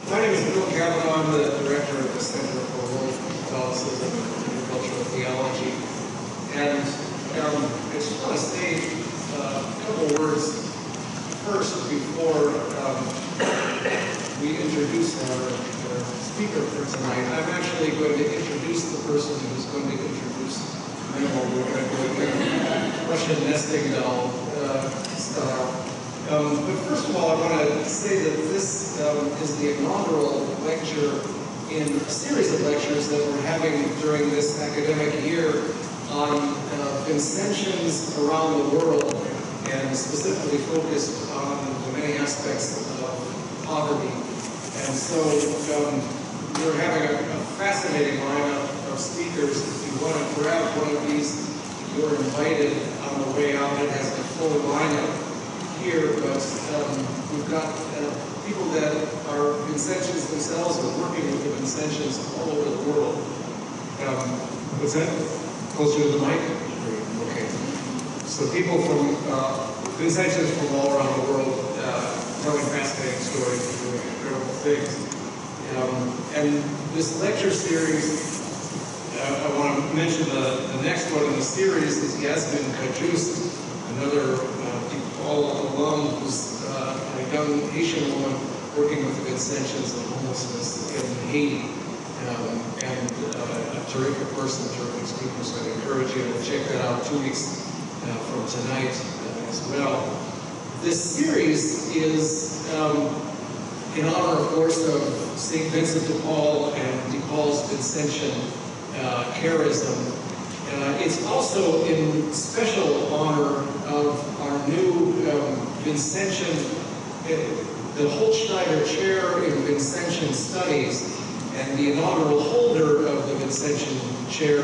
My name is Guillermo Campuzano. I'm the director of the Center for World Catholicism and Intercultural Theology. And I just want to say a couple words first before we introduce our speaker for tonight. I'm actually going to introduce the person who's going to introduce Memo. We're going to go again, Russian nesting doll style. But first of all, I want to say that this is the inaugural lecture in a series of lectures that we're having during this academic year on Vincentians around the world, and specifically focused on the many aspects of poverty. And so we're having a fascinating lineup of speakers. If you want to grab one of these, you're invited on the way out. It has a full lineup here, but we've got people that are Vincentians themselves or working with the Vincentians all over the world. What's that? Closer to the mic? Okay. So people from Vincentians from all around the world telling fascinating stories and doing incredible things. And this lecture series, I want to mention the next one in the series is Yasmin Kajust, another DePaul alum who's a young Haitian woman working with the Vincentians and homelessness in Haiti. And a terrific person, terrific speaker, so I encourage you to check that out 2 weeks from tonight as well. This series is in honor, of course, of St. Vincent de Paul and DePaul's Vincentian charism. It's also in special honor of our new Vincentian, the Holtschneider Chair in Vincentian Studies, and the inaugural holder of the Vincentian Chair,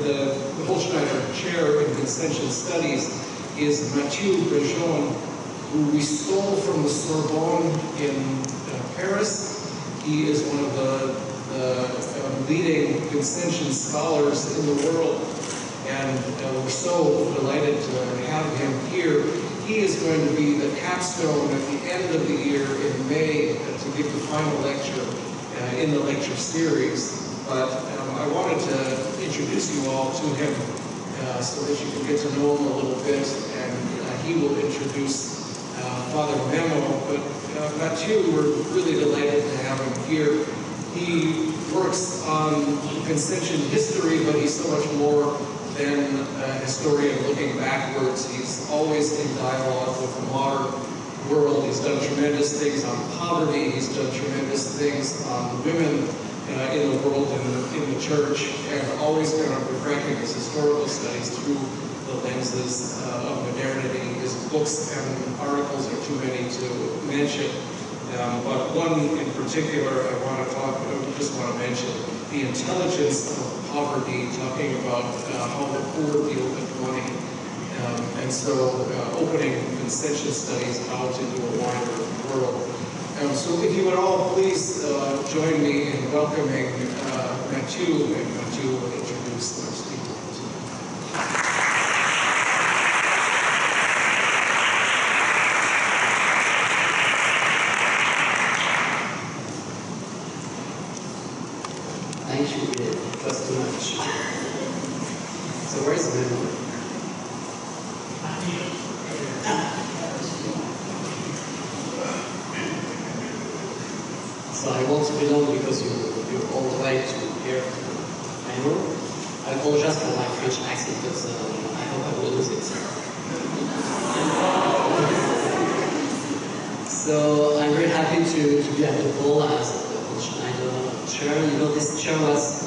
the Holtschneider Chair in Vincentian Studies is Mathieu Brejon, who we stole from the Sorbonne in Paris. He is one of the leading Vincentian scholars in the world, and we're so delighted to have him here. He is going to be the capstone at the end of the year in May to give the final lecture in the lecture series. But I wanted to introduce you all to him so that you can get to know him a little bit, and he will introduce Father Memo. But Mathieu, we're really delighted to have him here. He works on Vincentian history, but he's so much more than a historian looking backwards. He's always in dialogue with the modern world. He's done tremendous things on poverty. He's done tremendous things on women in the world and in the church, and always kind of refracting his historical studies through the lenses of modernity. His books and articles are too many to mention. But one in particular I just want to mention, The Intelligence of Poverty, talking about how the poor deal with money. And so opening Vincentian studies out into a wider world. So if you would all please join me in welcoming Mathieu, and Mathieu will introduce our speaker. Thank you, it was too much. So where's the memo? So I won't be long because you're all the way to hear the memo. I apologize for my French accent, but I hope I will lose it. So I'm very happy to be at DePaul as the Holtschneider Chair. You know, this chair was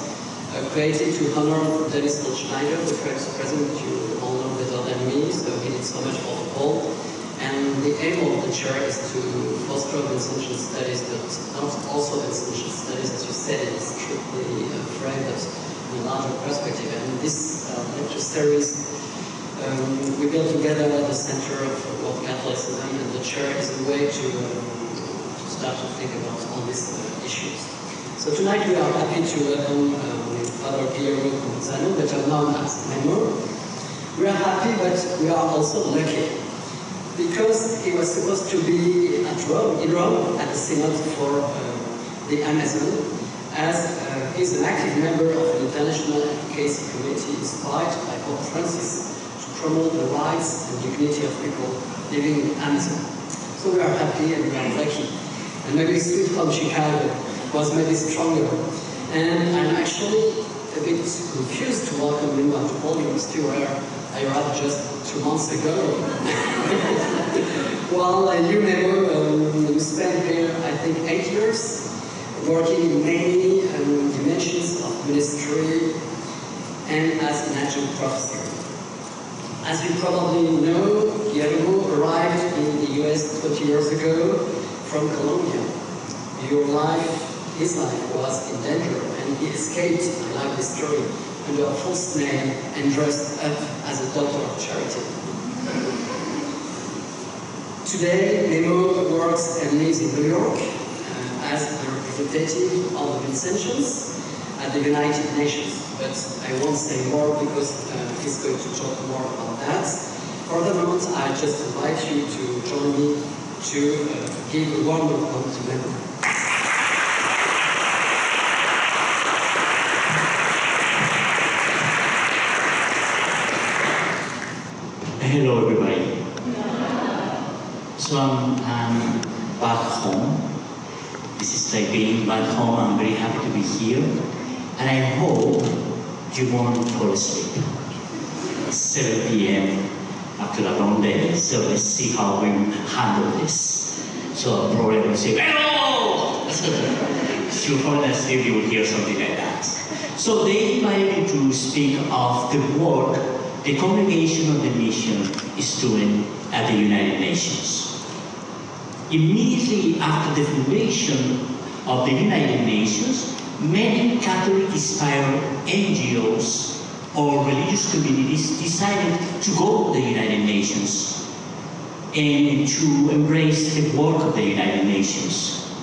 created to honor Dennis Holtschneider, the first president you all know better than me, so he did so much for DePaul. And the aim of the chair is to foster Vincentian studies, but not also Vincentian studies, as you said, it is strictly framed as in a larger perspective. And this lecture series we built together at the Center of World Catholicism, and the chair is a way to start to think about all these issues. So tonight we are happy to welcome Father Guillermo Campuzano, better known as Memo. We are happy, but we are also lucky, because he was supposed to be in Rome at the Synod for the Amazon, as he's an active member of the International Advocacy Committee inspired by Pope Francis to promote the rights and dignity of people living in Amazon. So we are happy and we are lucky. And maybe Sweet from Chicago was maybe stronger. And I'm actually a bit confused to welcome him at DePaul University, where I arrived just 2 months ago. Well, you know, you spent here, I think, 8 years, working in many dimensions of ministry and as an adjunct professor. As you probably know, Guillermo arrived in the US 20 years ago from Colombia. His life was in danger, and he escaped, I like this story, under a false name and dressed up as a doctor of charity. Today, Memo works and lives in New York as the representative of the Vincentians at the United Nations. But I won't say more because he's going to talk more about that. For the moment, I just invite you to join me to give a warm welcome to Memo. Hello everybody. So I'm back home. This is like being back home. I'm very happy to be here. And I hope you won't fall asleep. It's 7 p.m. after a long day, so let's see how we handle this. So probably I will say, hello! If you fall asleep, you will hear something like that. So they invited me to speak of the work the Congregation of the Mission is doing at the United Nations. Immediately after the foundation of the United Nations, many Catholic-inspired NGOs or religious communities decided to go to the United Nations and to embrace the work of the United Nations.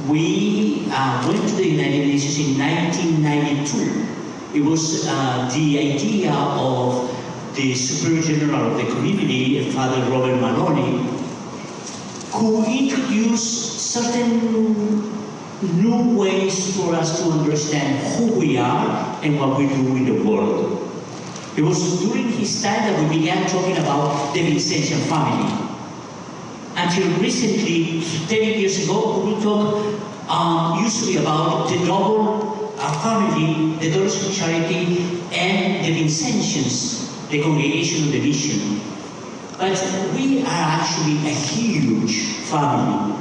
We went to the United Nations in 1992. It was the idea of the Superior General of the community, Father Robert Maloney, who introduced certain new ways for us to understand who we are and what we do in the world. It was during his time that we began talking about the Vincentian family. Until recently, 10 years ago, we would talk usually about the double family, the Daughters of Charity, and the Vincentians, the Congregation of the Mission. But we are actually a huge family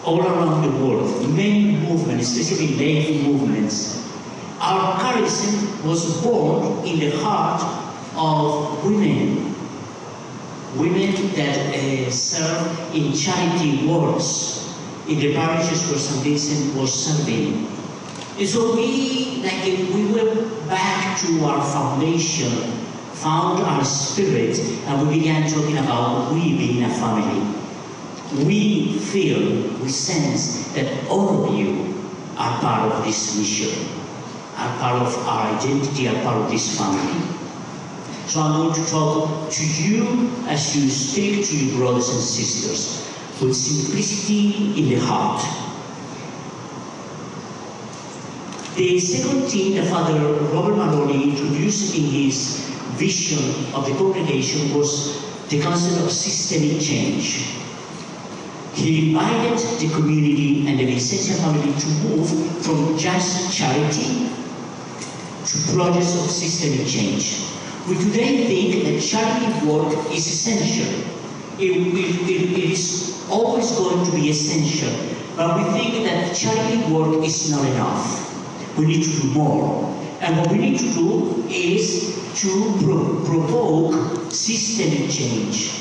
all around the world. Many movements, especially lay movements. Our charism was born in the heart of women. Women that serve in charity works in the parishes where St. Vincent was serving. And so we went back to our foundation, found our spirit, and we began talking about we being a family. We feel, we sense that all of you are part of this mission, are part of our identity, are part of this family. So I'm going to talk to you as you speak to your brothers and sisters with simplicity in the heart. The second thing that Father Robert Maloney introduced in his vision of the congregation was the concept of systemic change. He invited the community and the Vincentian family to move from just charity to projects of systemic change. We today think that charity work is essential. It is always going to be essential, but we think that charity work is not enough. We need to do more. And what we need to do is to provoke systemic change,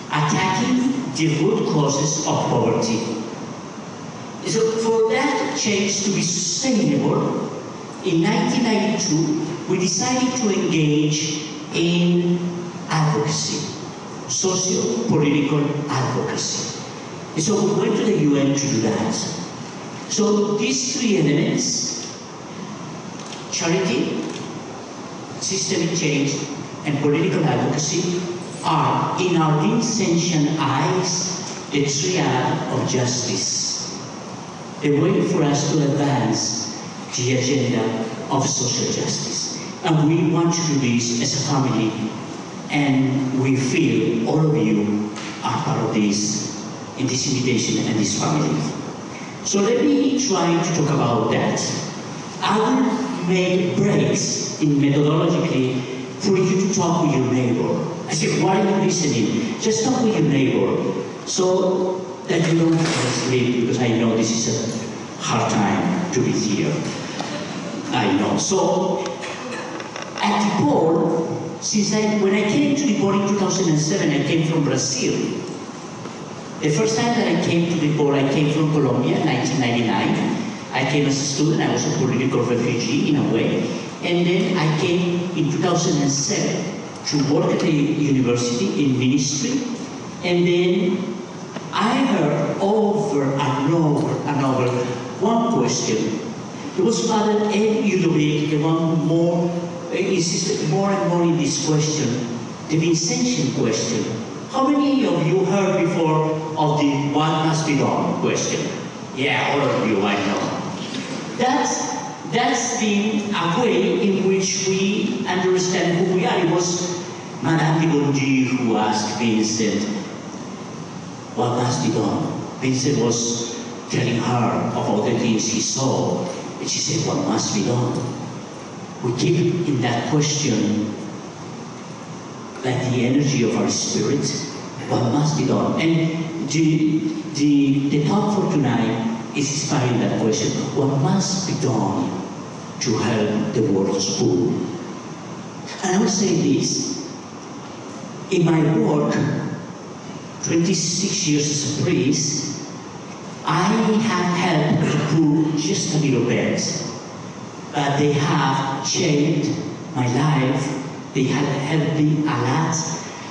attacking the root causes of poverty. So for that change to be sustainable, in 1992, we decided to engage in advocacy, socio-political advocacy. And so we went to the UN to do that. So these three elements, charity, systemic change, and political advocacy, are, in our Vincentian eyes, the triad of justice, a way for us to advance the agenda of social justice. And we want to do this as a family, and we feel all of you are part of this, in this invitation and this family. So let me try to talk about that. I will make breaks in methodologically for you to talk with your neighbor. I said, why are you listening? Just talk with your neighbor so that you don't fall asleep, because I know this is a hard time to be here. I know. So at DePaul, when I came to DePaul in 2007, I came from Brazil. The first time that I came to DePaul, I came from Colombia in 1999. I came as a student, I was a political refugee in a way. And then I came in 2007 to work at the university in ministry. And then I heard over and over one question. It was Father Ed Udovic, the one who insisted more and more in this question, the Vincentian question. How many of you heard before of the what must be done question? Yeah, all of you, I know. That's been a way in which we understand who we are. It was Madame de Bondy who asked Vincent, what must be done? Vincent was telling her of all the things he saw, and she said, what must be done? We keep in that question like the energy of our spirit, what must be done? And the talk for tonight is inspiring that question. What must be done to help the world's poor? And I will say this, in my work, 26 years as a priest, I have helped the poor just a little bit, but they have changed my life. They have helped me a lot.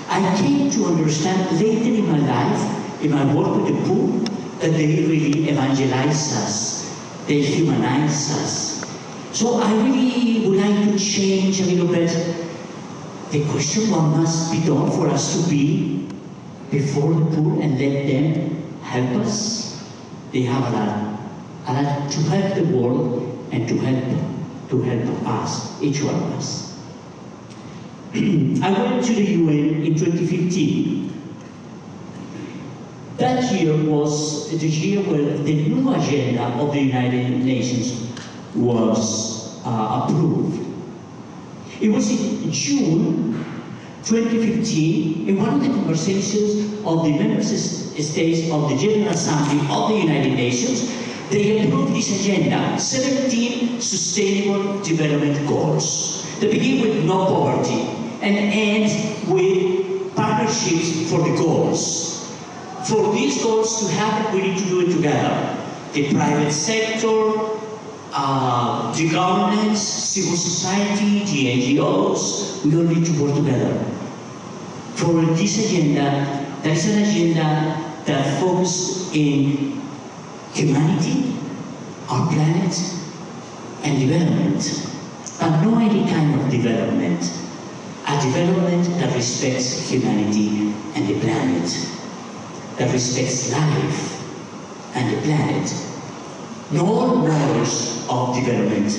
I came to understand later in my life, in my work with the poor, that they really evangelize us, they humanize us. So I really would like to change a little bit the question, what must be done for us to be before the poor and let them help us. They have a lot to help the world and to help us, each one of us. I went to the UN in 2015. That year was the year where the new agenda of the United Nations was approved. It was in June 2015, in one of the conversations of the member states of the General Assembly of the United Nations, they approved this agenda, 17 Sustainable Development Goals. They begin with no poverty and end with partnerships for the goals. For these goals to happen, we need to do it together. The private sector, the governments, civil society, the NGOs, we all need to work together. For this agenda, there is an agenda that focuses in humanity, our planet, and development. But not any kind of development. A development that respects humanity and the planet, that respects life and the planet. No all models of development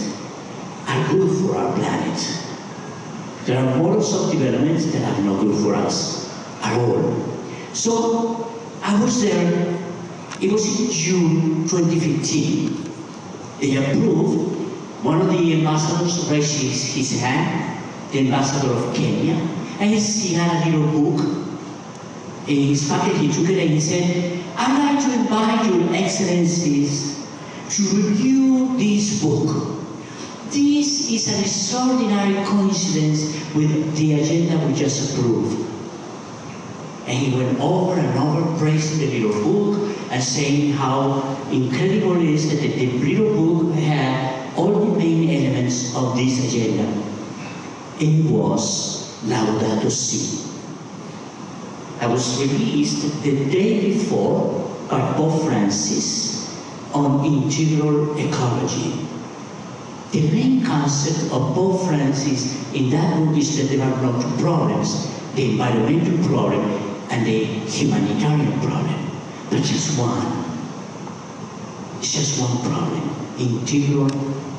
are good for our planet. There are models of development that are not good for us at all. So I was there, it was in June 2015. They approved, one of the ambassadors raised his hand, the ambassador of Kenya, and he had a little book in his pocket. He took it and he said, I'd like to invite your excellencies to review this book. This is an extraordinary coincidence with the agenda we just approved. And he went over and over praising the little book and saying how incredible it is that the little book had all the main elements of this agenda. It was Laudato Si. That was released the day before by Pope Francis on integral ecology. The main concept of Pope Francis in that book is that there are not two problems, the environmental problem and the humanitarian problem. but just one. It's just one problem: integral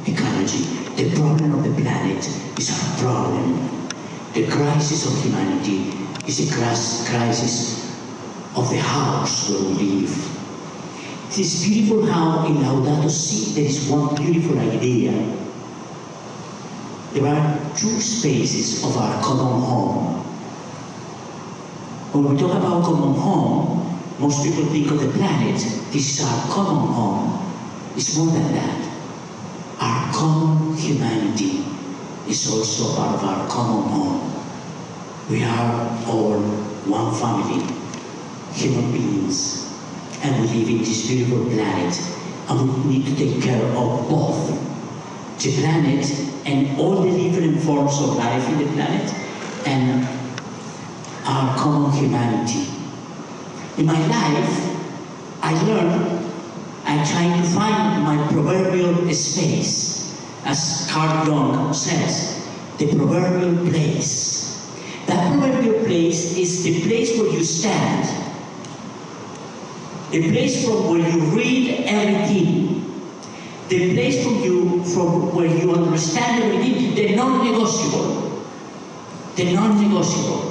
ecology. The problem of the planet is our problem. The crisis of humanity is a crisis of the house where we live. It is beautiful how in Laudato Si there is one beautiful idea. There are two spaces of our common home. When we talk about common home, most people think of the planet. This is our common home. It's more than that. Our common humanity is also part of our common home. We are all one family, human beings, and we live in this beautiful planet, and we need to take care of both the planet and all the different forms of life in the planet, and our common humanity. In my life, I try to find my proverbial space, as Carl Jung says, the proverbial place. That proverbial place is the place where you stand, the place from where you read everything, the place from where you understand everything, the non-negotiable. The non-negotiable.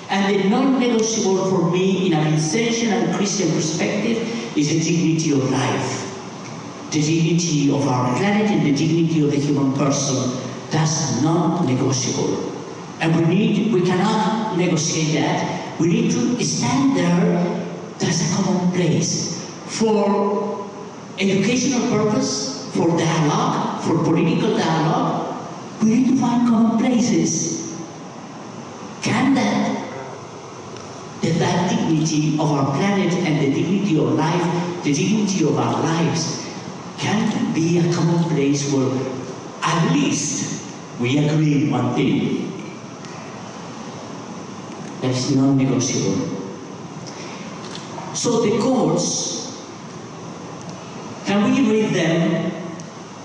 And the non-negotiable for me in a Vincentian and Christian perspective is the dignity of life. The dignity of our planet and the dignity of the human person. That's non-negotiable. And we cannot negotiate that. We need to stand there. That's a common place for educational purpose, for dialogue, for political dialogue. We need to find common places. Can that dignity of our planet and the dignity of life, the dignity of our lives, can be a common place where at least we agree on one thing. That is non-negotiable. So the course, can we read them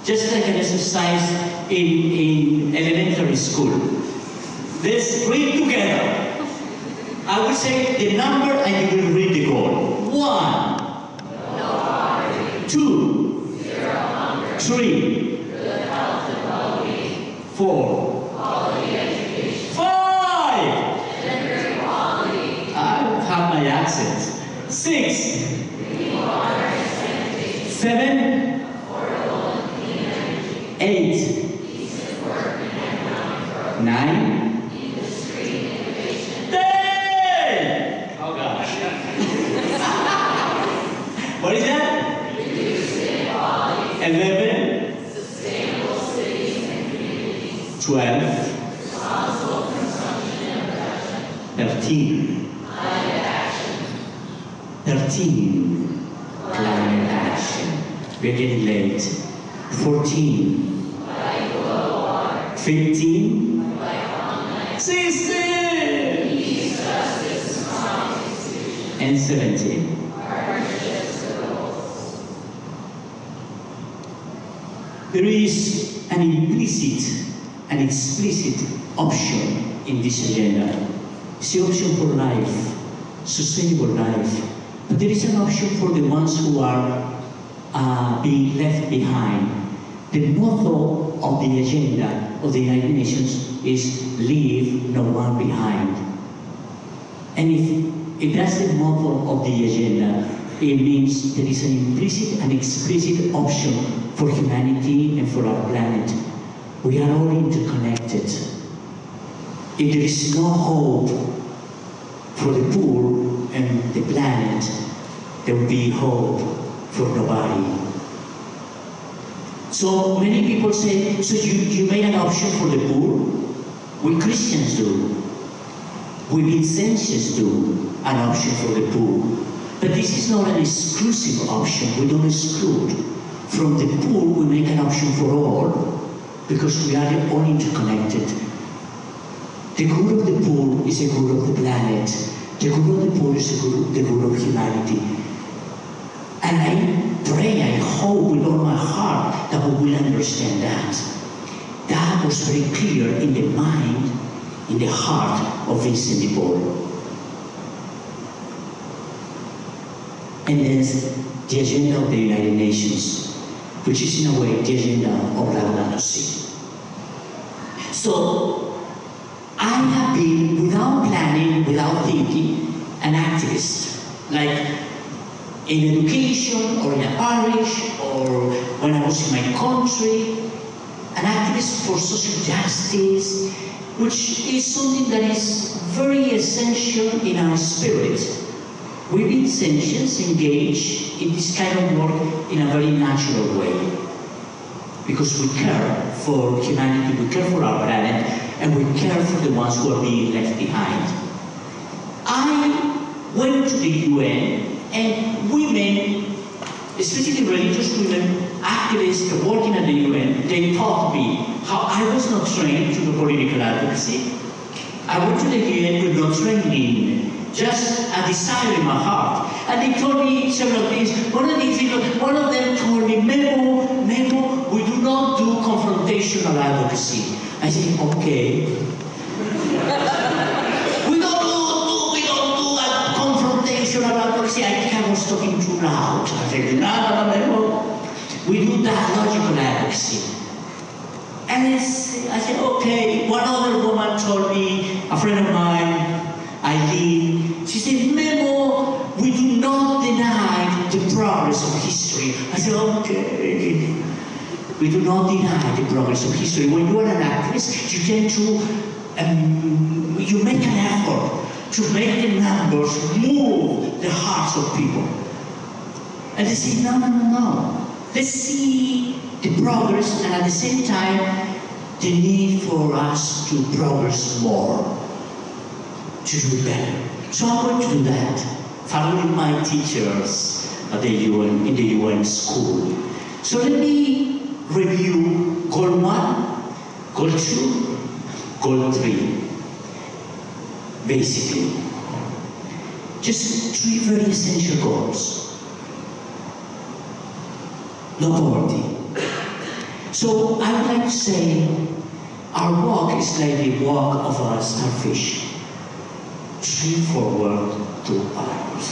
just like an exercise in elementary school? Let's read together. I will say the number and you will read the goal. 1, 2, 3, 4, 5. I have my accent. 6, 7, 8, 9, 10. Oh gosh. What is that? 11, 12, 13, 13, climate action. We're getting late. 14, 15, 16, and 17. There is an implicit and explicit option in this agenda. It's the option for life, sustainable life. But there is an option for the ones who are being left behind. The motto of the agenda of the United Nations is leave no one behind. And if that's the motto of the agenda, it means there is an implicit and explicit option for humanity and for our planet. We are all interconnected. If there is no hope for the poor and the planet, there will be hope for nobody. So many people say, so you made an option for the poor? We Christians do. We Vincentians do an option for the poor. But this is not an exclusive option. We don't exclude. From the poor, we make an option for all, because we are all interconnected. The good of the poor is the good of the planet. The good of the poor is the good of humanity. And I pray, I hope with all my heart that we will understand that. That was very clear in the mind, in the heart of Vincent de Paul. And there's the agenda of the United Nations, which is in a way the agenda of advocacy. So I have been, without planning, without thinking, an activist. Like in education, or in a parish, or when I was in my country, an activist for social justice, which is something that is very essential in our spirit. We Vincentians engage in this kind of work in a very natural way, because we care for humanity, we care for our planet, and we care for the ones who are being left behind. I went to the UN, and women, especially religious women, activists working at the UN, they taught me how I was not trained to do political advocacy. I went to the UN with no training, just a desire in my heart. And they told me several things. One of them told me, Memo, we do not do confrontational advocacy. I said, okay. we don't do a confrontational advocacy. I think I was talking too loud. I said, no, Memo. We do dialogical advocacy. And I said, okay. One other woman told me, a friend of mine, Eileen, she said, Memo, we do not deny the progress of history. I said, okay. We do not deny the progress of history. When you are an activist, you tend to, you make an effort to make the numbers move the hearts of people. And they say, no. Let's see the progress, and at the same time, the need for us to progress more, to do better. So I'm going to do that, following my teachers at the UN, in the UN school. So let me review goal 1, goal 2, goal 3. Basically, just 3 very essential goals. No poverty. So I would like to say our walk is like the walk of a starfish. 3 forward, 2 backwards.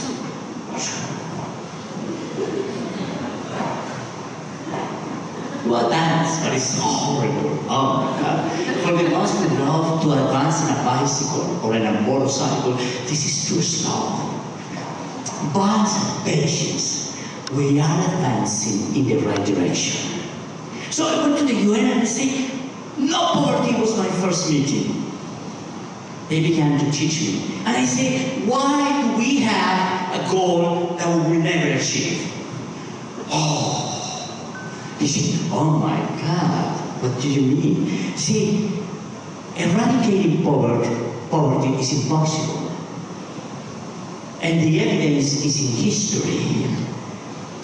Well, that is horrible. Oh my God. For the ones who love to advance in a bicycle or in a motorcycle, this is too slow. But patience. We are advancing in the right direction. So I went to the UN and I said, no poverty was my first meeting. They began to teach me. And I said, why do we have a goal that we will never achieve? Oh, they said, oh my God, what do you mean? See, eradicating poverty is impossible. And the evidence is in history.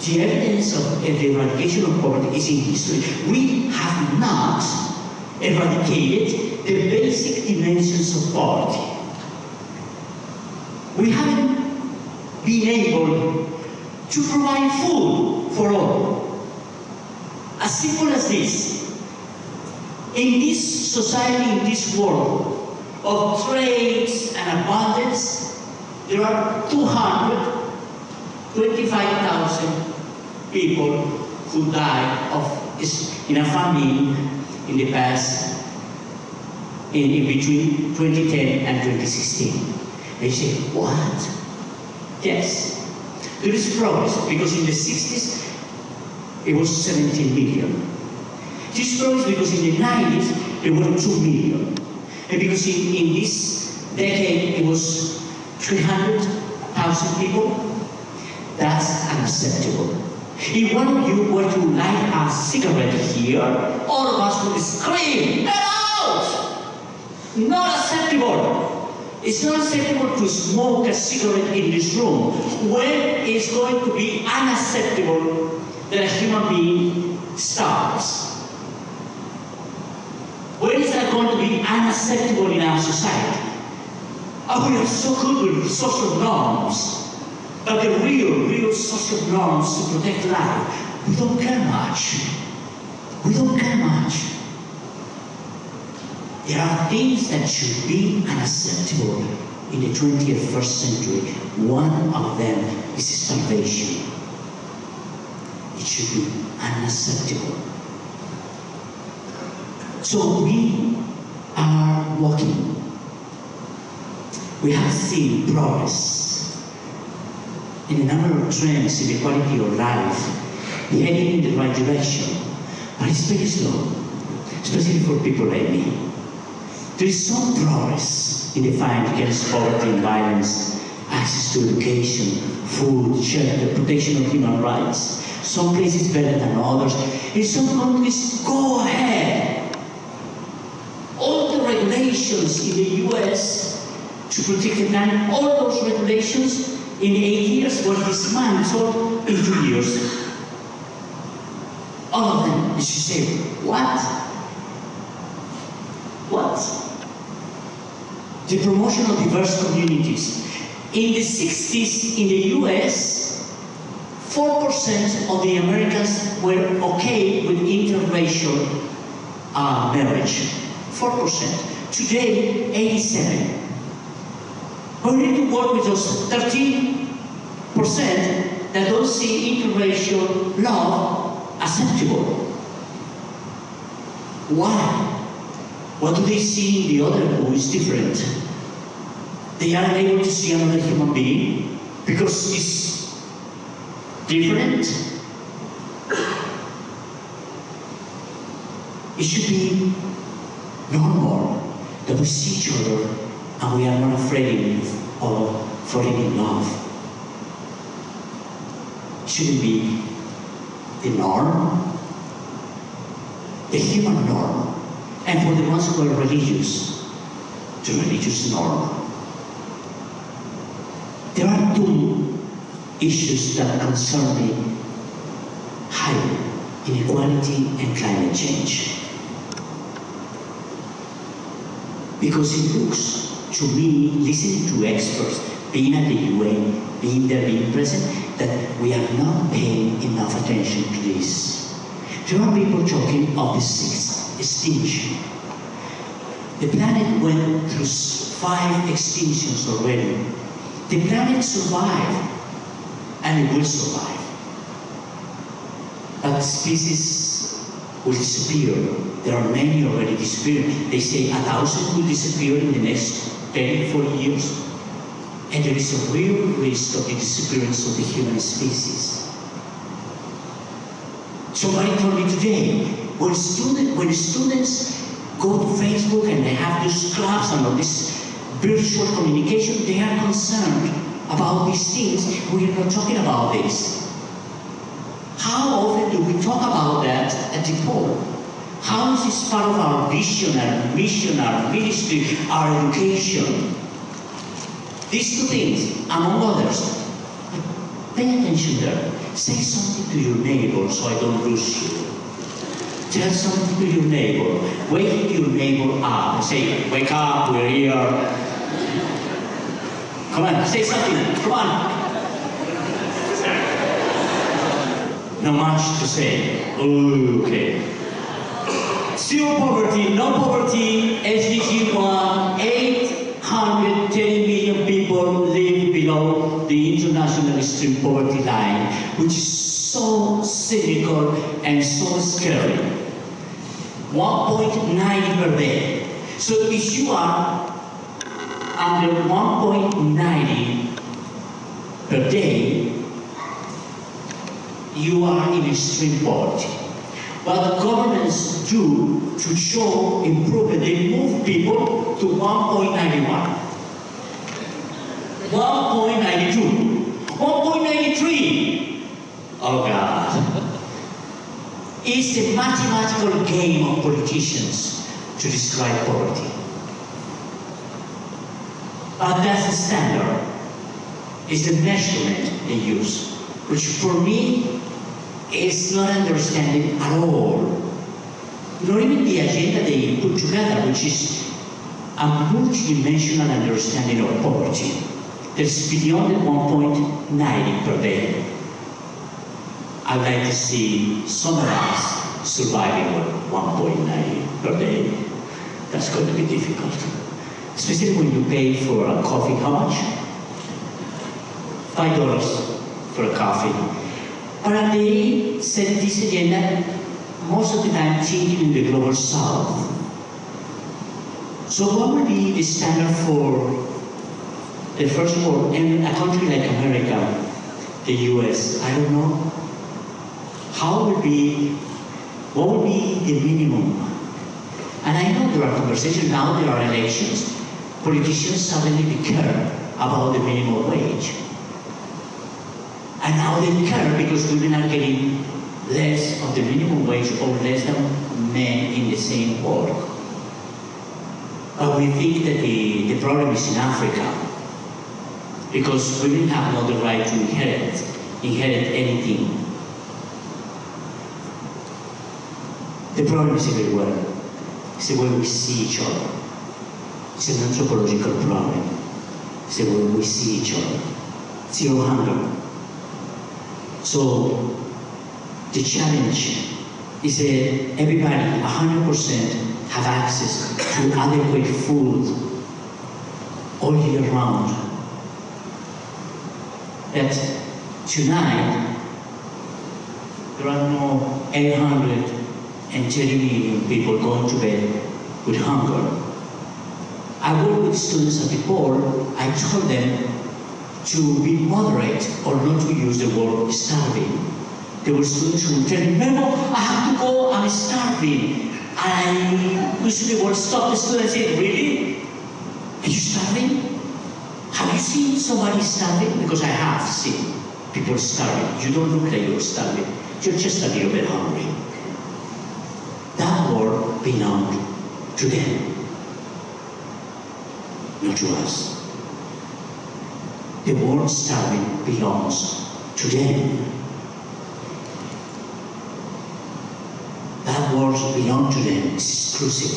The evidence of the eradication of poverty is in history. We have not eradicated the basic dimensions of poverty. We haven't been able to provide food for all. As simple as this. In this society, in this world of trades and abundance, there are 225,000 people who died in a famine in the past, in between 2010 and 2016. They say, what? Yes. There is progress, because in the 60s, it was 17 million. This progress because in the 90s, there were 2 million. And because in this decade, it was 300,000 people. That's unacceptable. If one of you were to light a cigarette here, all of us would scream, get out! Not acceptable. It's not acceptable to smoke a cigarette in this room. When is going to be unacceptable that a human being starves? When is that going to be unacceptable in our society? Oh, we are so good with social norms. But the real social norms to protect life, we don't care much. We don't care much. There are things that should be unacceptable in the 21st century. One of them is starvation. It should be unacceptable. So we are walking. We have seen progress in a number of trends in the quality of life, heading in the right direction, but it's very slow, especially for people like me. There is some progress in the fight against poverty and violence, access to education, food, shelter, protection of human rights. Some places better than others. In some countries, go ahead. All the regulations in the US to protect the planet, all those regulations in 8 years were dismantled in 2 years. All of them. And she said, what? What? The promotion of diverse communities. In the 60s, in the US, 4% of the Americans were okay with interracial marriage. 4%. Today, 87%. But we need to work with those 13% that don't see interracial love acceptable. Why? What do they see in the other who is different? They are unable to see another human being because it's different. It should be normal that we see each other and we are not afraid of falling in love. It shouldn't be the norm, the human norm. And for the ones who are religious, the religious norm. There are two issues that concern me highly: inequality and climate change. Because it looks to me, listening to experts, being at the UN, being there, being present, that we are not paying enough attention to this. There are people talking of the sixth extinction. The planet went through 5 extinctions already. The planet survived, and it will survive. But species will disappear. There are many already disappearing. They say 1,000 will disappear in the next 10, 40 years. And there is a real risk of the disappearance of the human species. Somebody told me today, when students go to Facebook and they have these clubs and all this virtual communication, they are concerned about these things. We are not talking about this. How often do we talk about that at DePaul? How is this part of our vision, our mission, our ministry, our education? These two things, among others. Pay attention there. Say something to your neighbor so I don't lose you. Tell something to your neighbor. Wake your neighbor up and say, wake up, we're here. Come on, say something, come on. Not much to say. Okay. Zero poverty, no poverty, SDG 1, 810 million people live below the international extreme poverty line, which is so cynical and so scary. 1.90 per day. So if you are under 1.90 per day, you are in extreme poverty. What governments do to show improvement, they move people to 1.91, 1.92, 1.93. Oh God. It's a mathematical game of politicians to describe poverty. But that's the standard. It's the measurement they use, which for me is not understanding at all. Not even the agenda they put together, which is a multidimensional understanding of poverty. That's beyond the 1.90 per day. I'd like to see some of us surviving with 1.90 per day. That's going to be difficult. especially when you pay for a coffee. How much? $5 for a coffee. But they set this agenda most of the time thinking in the global south. So what would be the standard for the first world in a country like America, the US? I don't know. What would be the minimum? And I know there are conversations now, there are elections. Politicians suddenly care about the minimum wage. And now they care because women are getting less of the minimum wage or less than men in the same work. But we think that the problem is in Africa, because women have not the right to inherit anything. The problem is everywhere. It's the way we see each other. It's an anthropological problem. It's the way we see each other. Zero hunger. So the challenge is that everybody, 100%, have access to adequate food all year round. That tonight, there are no 830 million people going to bed with hunger. I work with students at DePaul. I told them to be moderate or not to use the word starving. There were students who would tell me, "Memo, I have to go, I'm starving." I usually would stop the student and say, "Really? Are you starving? Have you seen somebody starving?" Because I have seen people starving. You don't look like you're starving. You're just a little bit hungry. That word belonged to them, not to us. The word starving belongs to them. That word belongs to them. It's exclusive.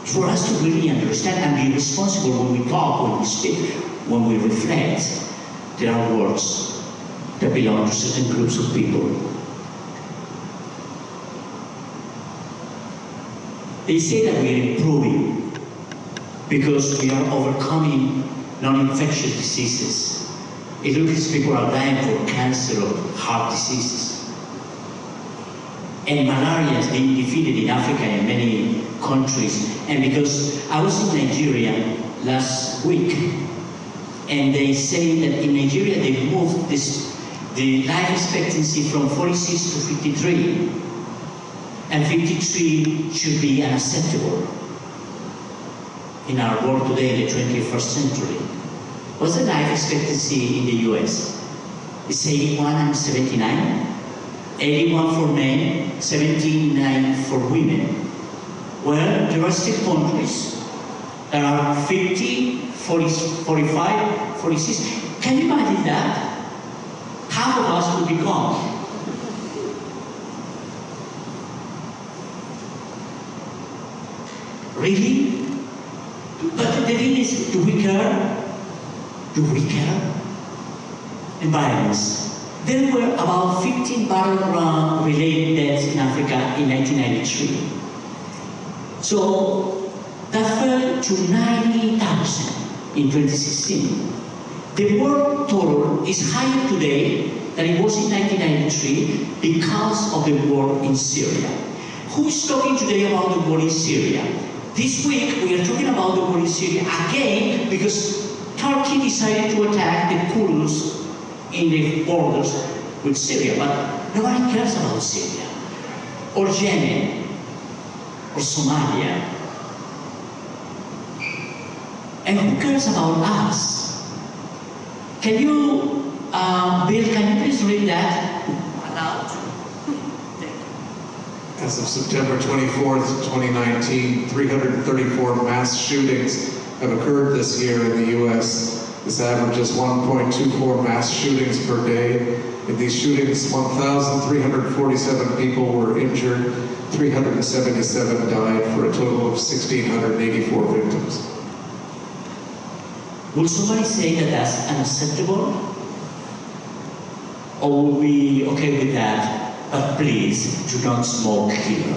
For us to really understand and be responsible when we talk, when we speak, when we reflect, there are words that belong to certain groups of people. They say that we are improving because we are overcoming non-infectious diseases. It looks as people are dying for cancer or heart diseases. And malaria has been defeated in Africa and many countries. And because I was in Nigeria last week, and they say that in Nigeria they moved the life expectancy from 46 to 53. And 53 should be unacceptable in our world today, in the 21st century. What's the life expectancy in the US? It's 81 and 79. 81 for men, 79 for women. Well, there are still countries that are 50, 40, 45, 46. Can you imagine that? Half of us would be gone. Really? But the thing is, do we care? Do we care? Environments. There were about 15 battle-related deaths in Africa in 1993. So that fell to 90,000 in 2016. The world total is higher today than it was in 1993 because of the war in Syria. Who's talking today about the war in Syria? This week we are talking about the war in Syria again because Turkey decided to attack the Kurds in the borders with Syria, but nobody cares about Syria, or Yemen, or Somalia. And who cares about us? Can you, Bill, can you please read that aloud? As of September 24th, 2019, 334 mass shootings have occurred this year in the U.S. This averages 1.24 mass shootings per day. In these shootings, 1,347 people were injured, 377 died, for a total of 1,684 victims. Will somebody say that that's unacceptable? Or will we be okay with that, but please do not smoke here?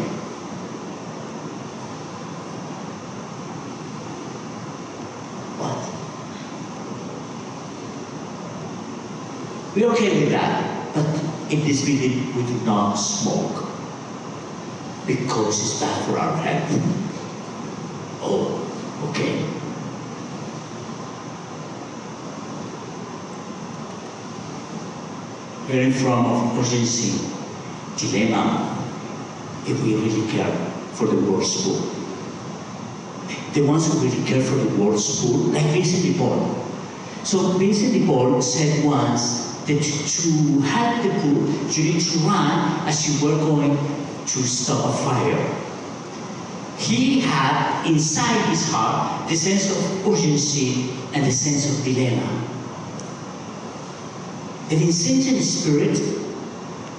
We're okay with that, but in this building we do not smoke because it's bad for our health. Oh, okay. We're in front of urgency dilemma if we really care for the world's poor. The ones who really care for the world's poor, like Vincent de Paul. So Vincent de Paul said once that to help the poor, you need to run as you were going to stop a fire. He had inside his heart the sense of urgency and the sense of dilemma. The Vincentian spirit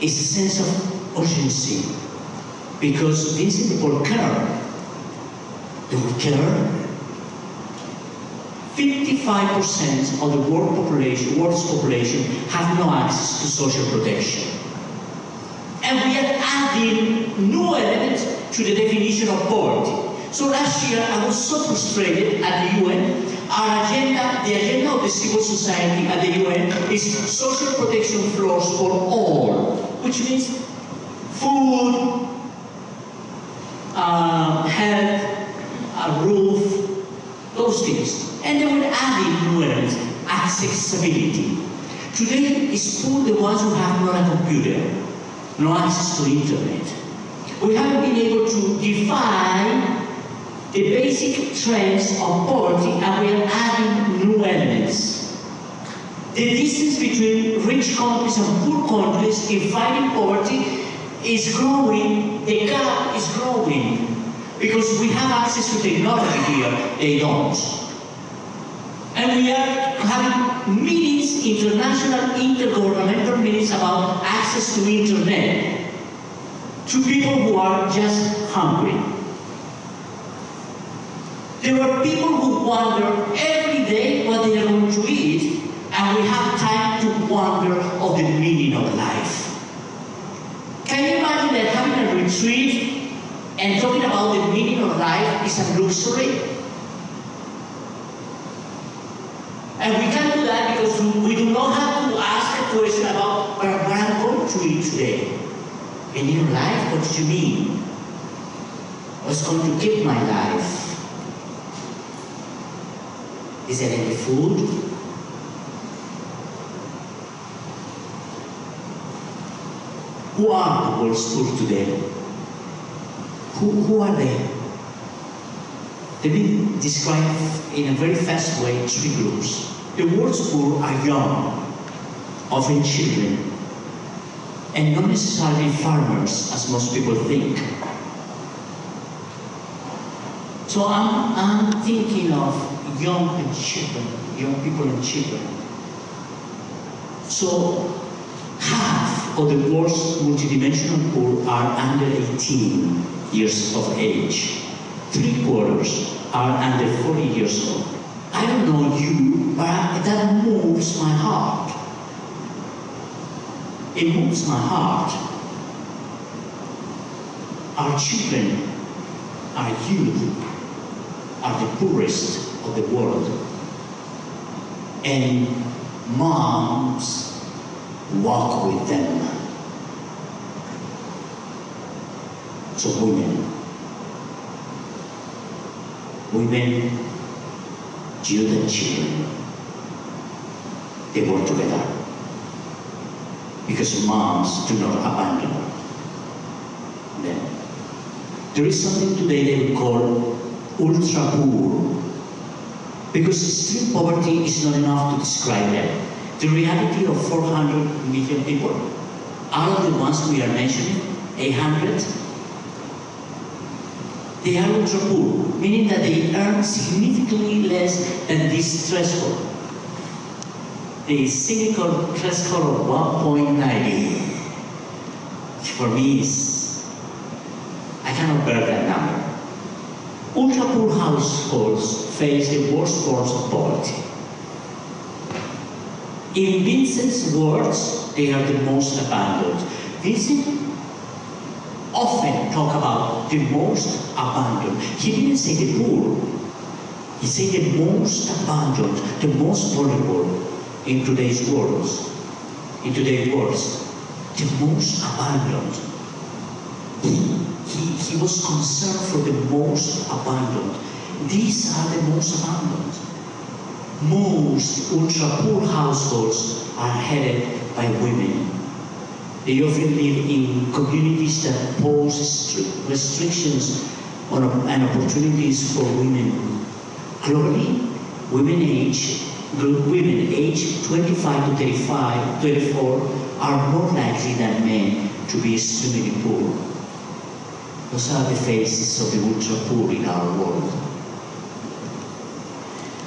is a sense of urgency because Vincent de Paul cared. They would care. 55% of the world's population have no access to social protection. And we are adding new elements to the definition of poverty. So last year I was so frustrated at the UN. Our agenda, the agenda of the civil society at the UN is social protection floors for all, which means food, health, a roof, those things. And then we're adding new elements, accessibility. Today it's poor the ones who have not a computer, no access to internet. We haven't been able to define the basic trends of poverty, and we are adding new elements. The distance between rich countries and poor countries in fighting poverty is growing, the gap is growing, because we have access to technology here, they don't. And we are having meetings, international, intergovernmental meetings about access to internet to people who are just hungry. There are people who wonder every day what they are going to eat, and we have time to wonder of the meaning of life. Can you imagine that having a retreat and talking about the meaning of life is a luxury? And we can do that because we do not have to ask a question about what I'm going to eat today. Meaning of life, what do you mean? What's going to keep my life? Is there any food? Who are the world's poor today? Who are they? Let me describe in a very fast way 3 groups. The world's poor are young, often children, and not necessarily farmers, as most people think. So I'm thinking of young and children, young people and children. So half of the world's multidimensional poor are under 18 years of age. 3/4 are under 40 years old. I don't know you, but that moves my heart. It moves my heart. Our children, our youth, are the poorest of the world. And moms walk with them. So women, youth and children, they work together because moms do not abandon them. There is something today that we call ultra poor, because extreme poverty is not enough to describe them. The reality of 400 million people, out of the ones we are mentioning, 800, they are ultra poor, meaning that they earn significantly less than this threshold. The cynical threshold of 1.90, which for me is, I cannot bear that number. Ultra poor households face the worst forms of poverty. In Vincent's words, they are the most abandoned. Vincent often talk about the most abandoned. He didn't say the poor. He said the most abandoned, the most vulnerable in today's world. in today's words, the most abandoned. He was concerned for the most abandoned. These are the most abandoned. Most ultra-poor households are headed by women. They often live in communities that pose restrictions on and opportunities for women. Globally, women aged 25 to 34 are more likely than men to be extremely poor. Those are the faces of the ultra-poor in our world.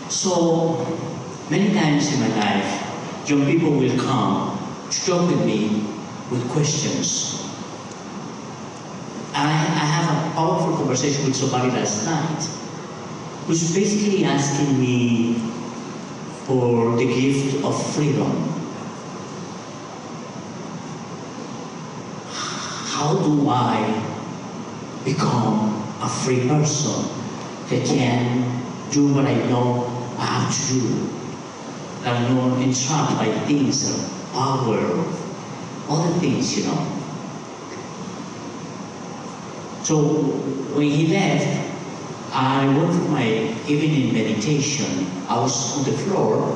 So, many times in my life, young people will come to talk with me with questions. I have a powerful conversation with somebody last night who's basically asking me for the gift of freedom. How do I become a free person that can do what I know I have to do? I'm not entrapped by things, power, other things, you know. So when he left, I went for my evening meditation. I was on the floor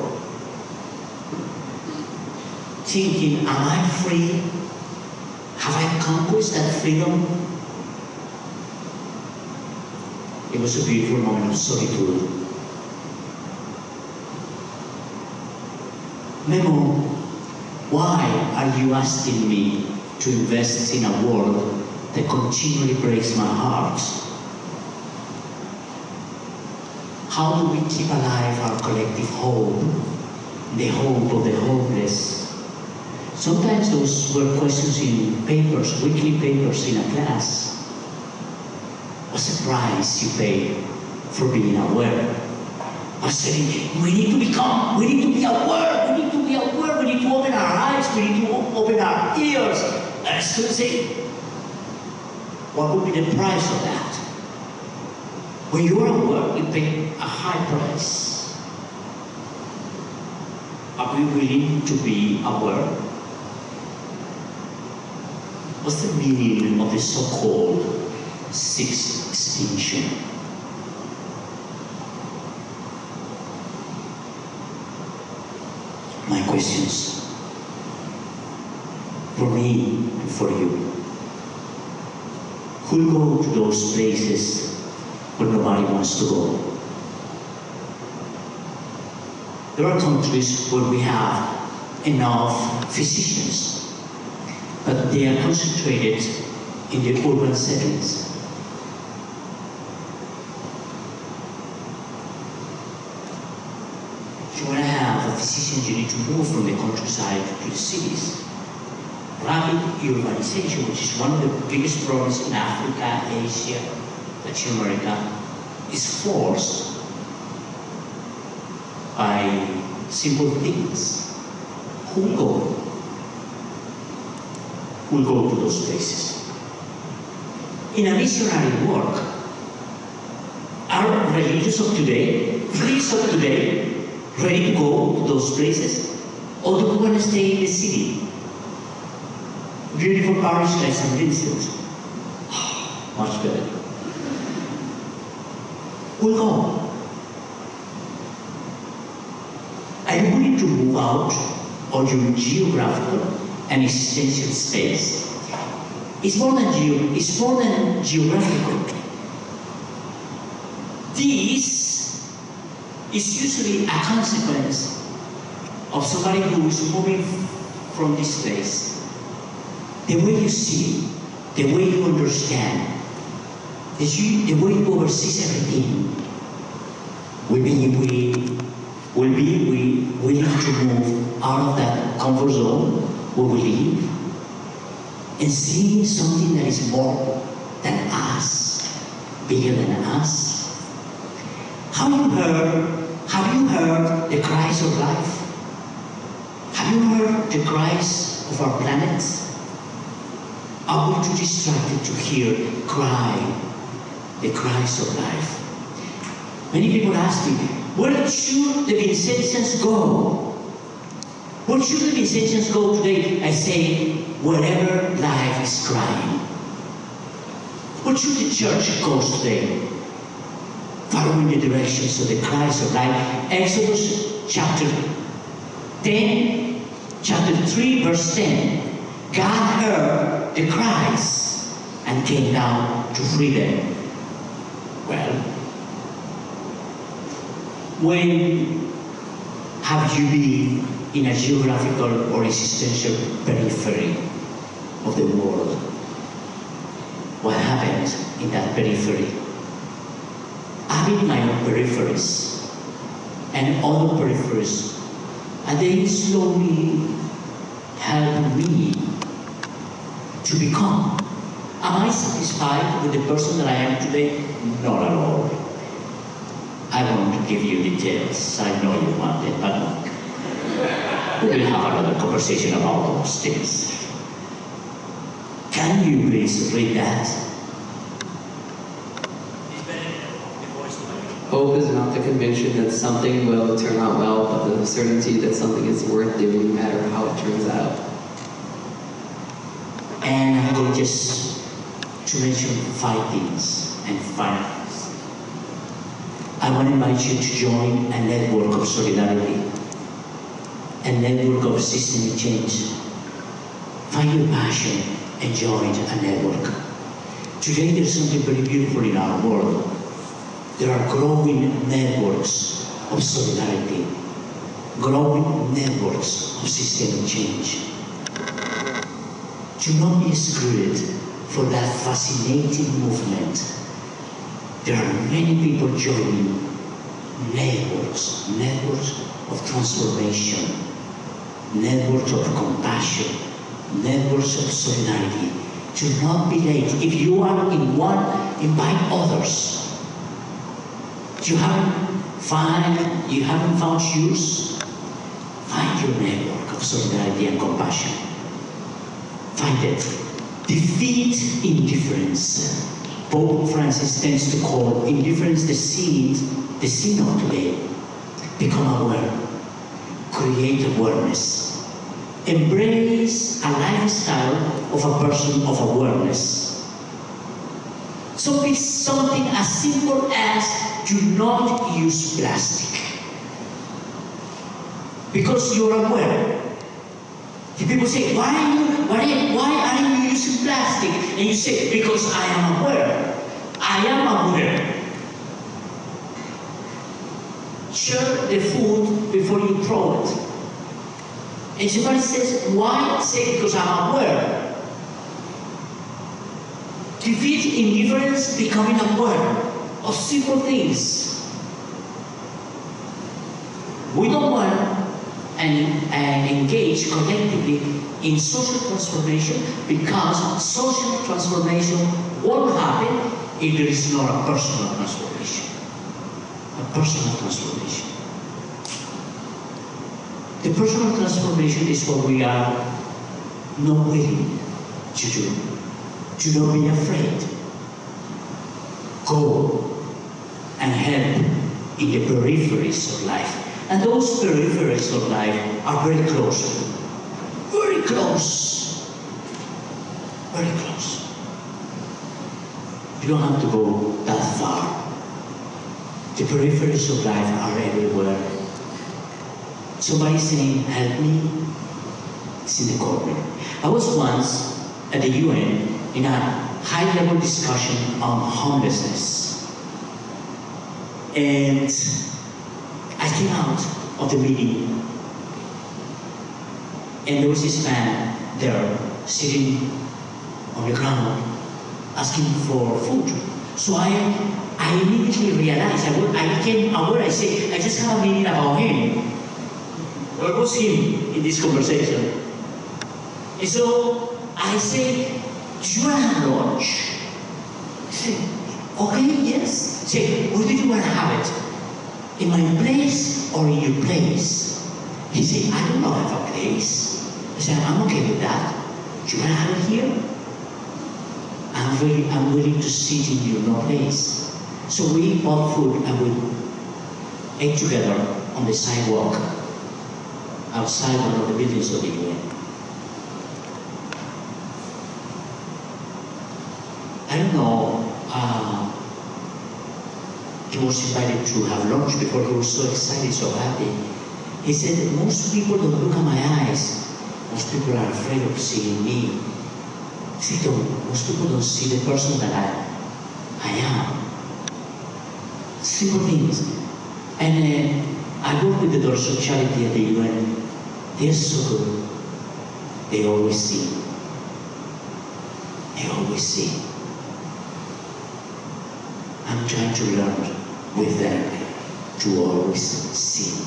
thinking, am I free? Have I conquered that freedom? It was a beautiful moment of solitude. Memo, why are you asking me to invest in a world that continually breaks my heart? How do we keep alive our collective hope, the hope of the hopeless? Sometimes those were questions in papers, weekly papers in a class. What's the price you pay for being aware? I was saying, we need to be aware, we need to be aware, we need to open our eyes, we need to open our ears. And I still say, what would be the price of that? When you are aware, you pay a high price. Are we willing to be aware? What's the meaning of the so-called sixth extinction? My questions for me and for you. Who'll go to those places where nobody wants to go? There are countries where we have enough physicians, but they are concentrated in the urban settings. If you want to have a physician, you need to move from the countryside to the cities. Rapid urbanization, which is one of the biggest problems in Africa, Asia, Latin America, is forced by simple things. Who will go to those places? In a missionary work, are religious of today, priests of today, ready to go to those places? Or do we want to stay in the city? Beautiful parish like St. Vincent. Much better. We'll go. Are you willing to move out of your geographical and existential space? It's more than geographical. This is usually a consequence of somebody who is moving from this place. The way you see, the way you understand, the way you oversee everything, will be we willing to move out of that comfort zone where we live and see something that is more than us, bigger than us. Have you heard the cries of life? Have you heard the cries of our planet? Are we too distracted to hear the cries of life? Many people ask me, where should the Vincentians go? Where should the Vincentians go today? I say, wherever life is crying. Where should the church go today? Following the directions of the cries of life. Exodus chapter 10, chapter 3, verse 10. God heard the cries and came down to free them. Well, when have you been in a geographical or existential periphery of the world? What happened in that periphery? Having my own peripheries and other peripheries, and they slowly help me to become. Am I satisfied with the person that I am today? Not at all. I won't give you details. I know you want it, but we will have another conversation about those things. Can you please read that? Hope is not the conviction that something will turn out well, but the certainty that something is worth doing no matter how it turns out. And I'm going just to mention 5 things and 5 things. I want to invite you to join a network of solidarity, a network of systemic change. Find your passion and join a network. Today there's something very beautiful in our world. There are growing networks of solidarity, growing networks of systemic change. Do not be excluded from that fascinating movement. There are many people joining networks of transformation, networks of compassion, networks of solidarity. Do not be late. If you are in one, invite others. You haven't found yours? Find your network of solidarity and compassion. Find it. Defeat indifference. Pope Francis tends to call indifference the sin of today. Become aware. Create awareness. Embrace a lifestyle of a person of awareness. So it's something as simple as do not use plastic. Because you're aware. If people say, why are you using plastic? And you say, because I am aware. I am aware. Share the food before you throw it. And somebody says, why? Say, because I'm aware. Defeat indifference, becoming aware of simple things. We don't want and engage collectively in social transformation because social transformation won't happen if there is not a personal transformation. A personal transformation. The personal transformation is what we are not willing to do. Do not be afraid. Go and help in the peripheries of life. And those peripheries of life are very close. Very close. Very close. You don't have to go that far. The peripheries of life are everywhere. Somebody saying, help me, it's in the corner. I was once at the UN in a high-level discussion on homelessness. And I came out of the meeting, and there was this man there sitting on the ground asking for food. So I immediately realized, I became aware. I said, I just have a meeting about him. Where was him in this conversation? And so I said, do you want to have lunch? He said, okay, yes. I said, where do you want to have it? In my place or in your place? He said, I don't know if I have a place. I said, I'm okay with that. Do you want to have it here? I'm willing to sit in your place. So we bought food and we ate together on the sidewalk. outside one of the buildings of the UN. I don't know, he was invited to have lunch before. He was so excited, so happy. He said that most people don't look at my eyes. Most people are afraid of seeing me. He said, most people don't see the person that I am. Simple things. And I work with the Doors of Charity at the UN. They're so good. They always see. They always see. I'm trying to learn with them to always see.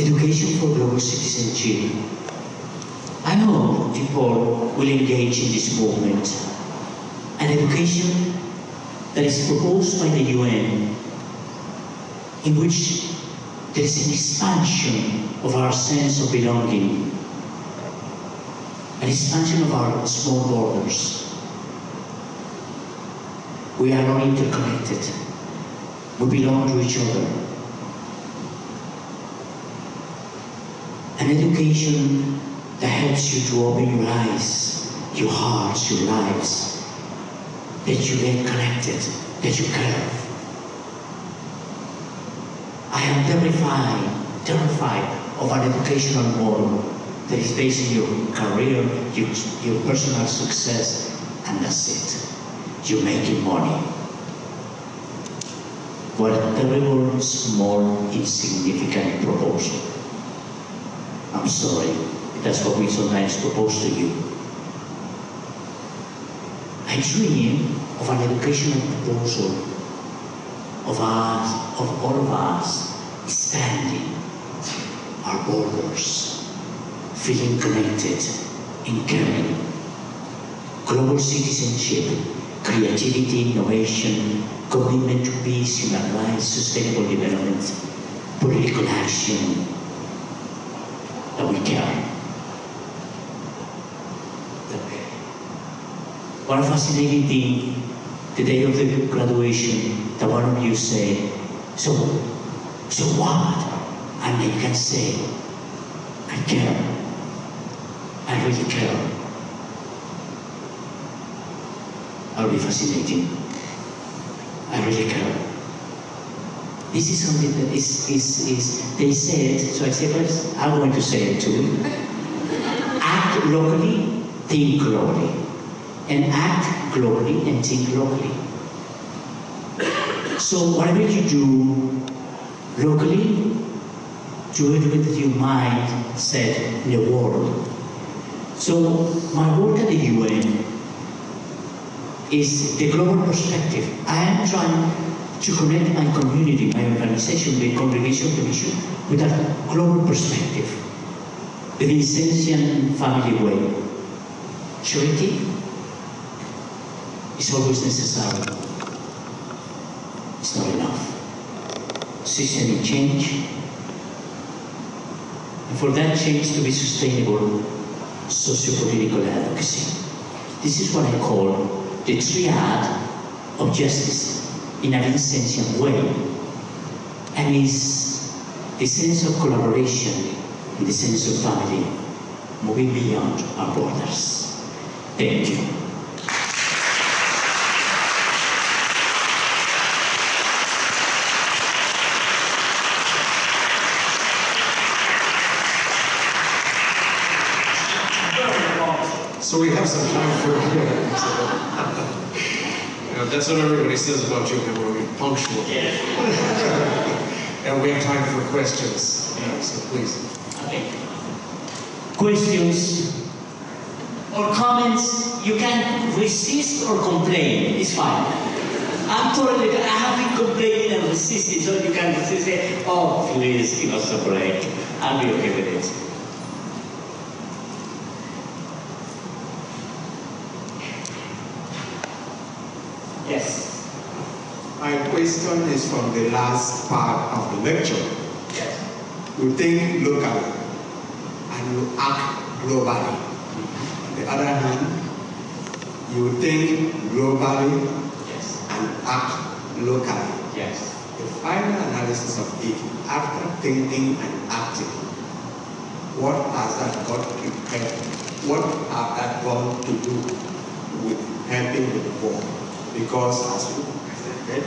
Education for global citizenship. I hope DePaul will engage in this movement. An education that is proposed by the UN, in which there is an expansion of our sense of belonging, an expansion of our small borders. We are all interconnected. We belong to each other. An education that helps you to open your eyes, your hearts, your lives, that you get connected, that you care. I am terrified of an educational model that is based on your career, your personal success, and that's it. You're making money. What a terrible, small, insignificant proposal. I'm sorry, that's what we sometimes propose to you. I dream of an educational proposal of all of us, expanding our borders, feeling connected, in caring, global citizenship, creativity, innovation, commitment to peace, human rights, sustainable development, political action, that we care. One fascinating thing, the day of the graduation, that one of you said, so what? And you can say, I care. I really care. That'll be fascinating. I really care. This is something that they said, so I said, well, I'm going to say it too. Act locally, think globally. And act globally and think locally. So whatever you do locally, do it with your mindset in the world. So my work at the UN is the global perspective. I am trying to connect my community, my organization, the Congregation Commission, with a global perspective. The Vincentian family way. Charity is always necessary. It's not enough. Systemic change. And for that change to be sustainable, socio-political advocacy. This is what I call the triad of justice in a Vincentian way. And is the sense of collaboration, in the sense of family, moving beyond our borders. Thank you. So we have some time for that's what everybody says about you, we're punctual. Yeah. And we have time for questions. So please. Okay. Questions or comments, you can resist or complain, it's fine. I have been complaining and resisting, so you can resist it. Oh, please give us a break. I'll be okay with it. Yes. My question is from the last part of the lecture. Yes. You think locally and you act globally. On the other hand, you think globally and act locally. Yes. The final analysis of it, after thinking and acting, what has that got to help? What are that going to do with helping the poor? Because as you said,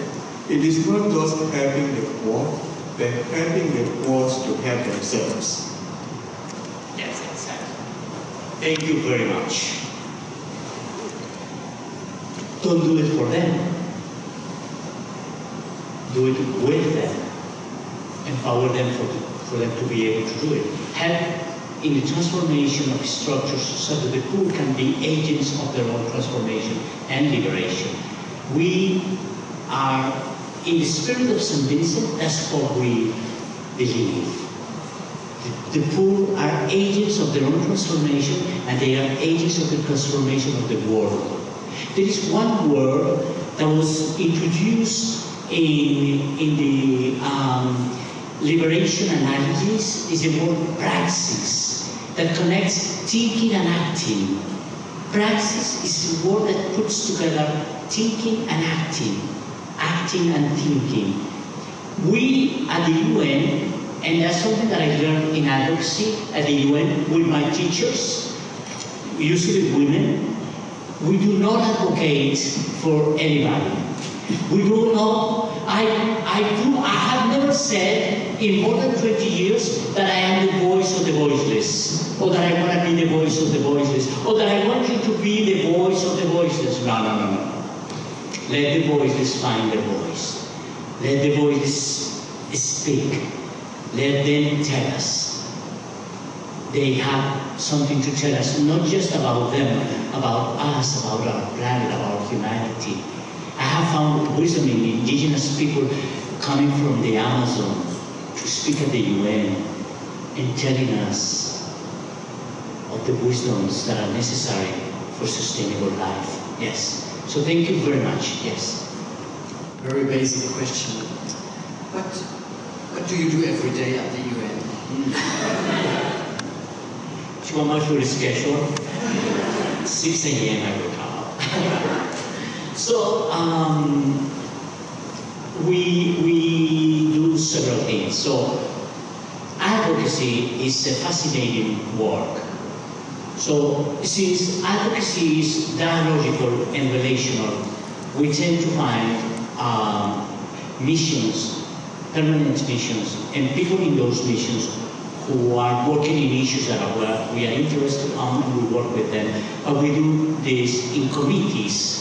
it is not just helping the poor, but helping the poor to help themselves. Yes, exactly. Thank you very much. Don't do it for them. Do it with them. Empower them for them to be able to do it. Help in the transformation of structures so that the poor can be agents of their own transformation and liberation. We are, in the spirit of St. Vincent, that's what we believe. The poor are agents of their own transformation, and they are agents of the transformation of the world. There is one word that was introduced in the liberation analysis, is the word praxis, that connects thinking and acting. Praxis is the word that puts together thinking and acting, acting and thinking. We at the UN, and that's something that I learned in advocacy at the UN with my teachers, usually women, we do not advocate for anybody. We do not, I have never said in more than 20 years that I am the voice of the voiceless, or that I want to be the voice of the voiceless, or that I want you to be the voice of the voiceless. No, no, no, no. Let the voiceless find their voice. Let the voiceless speak. Let them tell us. They have something to tell us, not just about them, about us, about our planet, about humanity. I have found wisdom in indigenous people coming from the Amazon to speak at the UN and telling us of the wisdoms that are necessary for sustainable life. Yes. So thank you very much. Yes. Very basic question. What do you do every day at the UN? Do you want my full schedule? 6 a.m. I wake up. So we do several things. So advocacy is a fascinating work. So since advocacy is dialogical and relational, we tend to find missions, permanent missions, and people in those missions who are working in issues that we are interested in, and we work with them. But we do this in committees.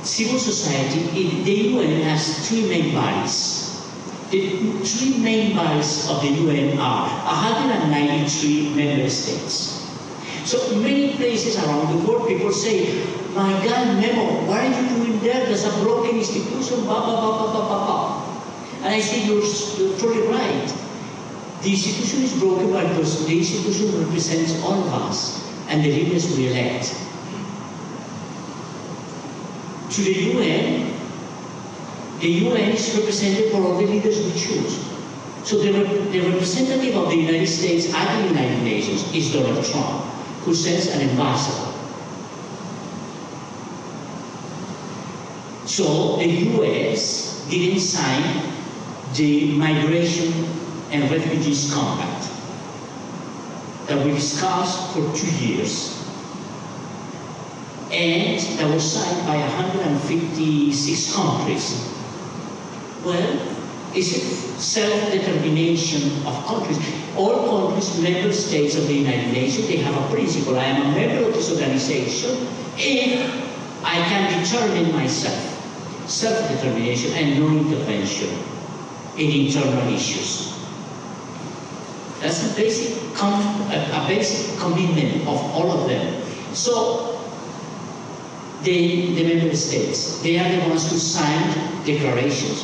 Civil society, the UN has three main bodies. The three main bodies of the UN are 193 member states. So many places around the world, people say, my God, Memo, what are you doing there? There's a broken institution, blah, blah, blah, blah, blah, blah, blah. And I say, you're totally right. The institution is broken because the institution represents all of us and the leaders we elect. To the UN is represented for all the leaders we choose. So the representative of the United States at the United Nations is Donald Trump, who sends an ambassador. So the US didn't sign the Migration and Refugees Compact that we discussed for 2 years, and that was signed by 156 countries. Well, it's a self-determination of countries. All countries, member states of the United Nations, they have a principle. I am a member of this organization if I can determine myself. Self-determination and no intervention in internal issues. That's a basic commitment of all of them. So the member states, they are the ones who signed declarations,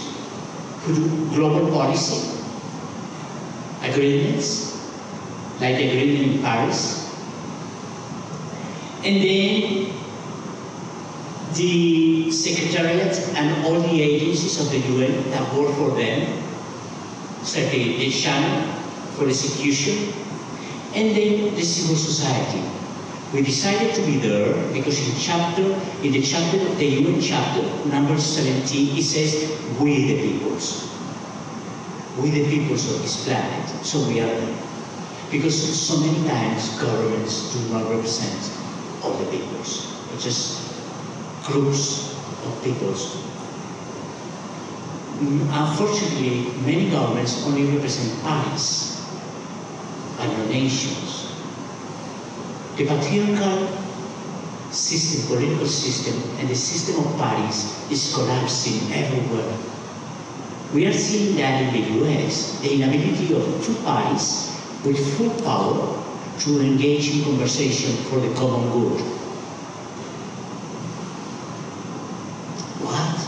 who do global policy, agreements, like the agreement in Paris. And then the Secretariat and all the agencies of the UN that work for them, so the channel for execution, and then the civil society. We decided to be there because in the UN chapter, number 17, it says, we the peoples. We the peoples of this planet. So we are there. Because so many times governments do not represent all the peoples, it's just groups of peoples. Unfortunately, many governments only represent parties and not nations. The patriarchal system, political system, and the system of parties is collapsing everywhere. We are seeing that in the US, the inability of two parties with full power to engage in conversation for the common good. What?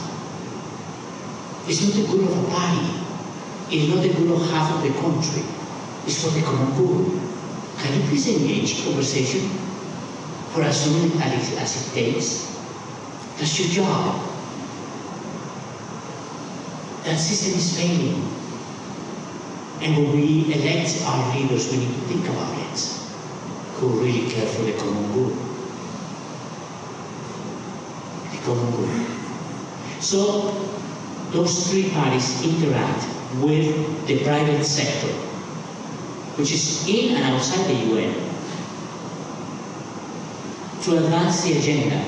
It's not the good of a party. It's not the good of half of the country. It's for the common good. Can you please engage in conversation for as long as it takes? That's your job. That system is failing. And when we elect our leaders, we need to think about it. Who really care for the common good? The common good. So, those three parties interact with the private sector, which is in and outside the UN, to advance the agenda.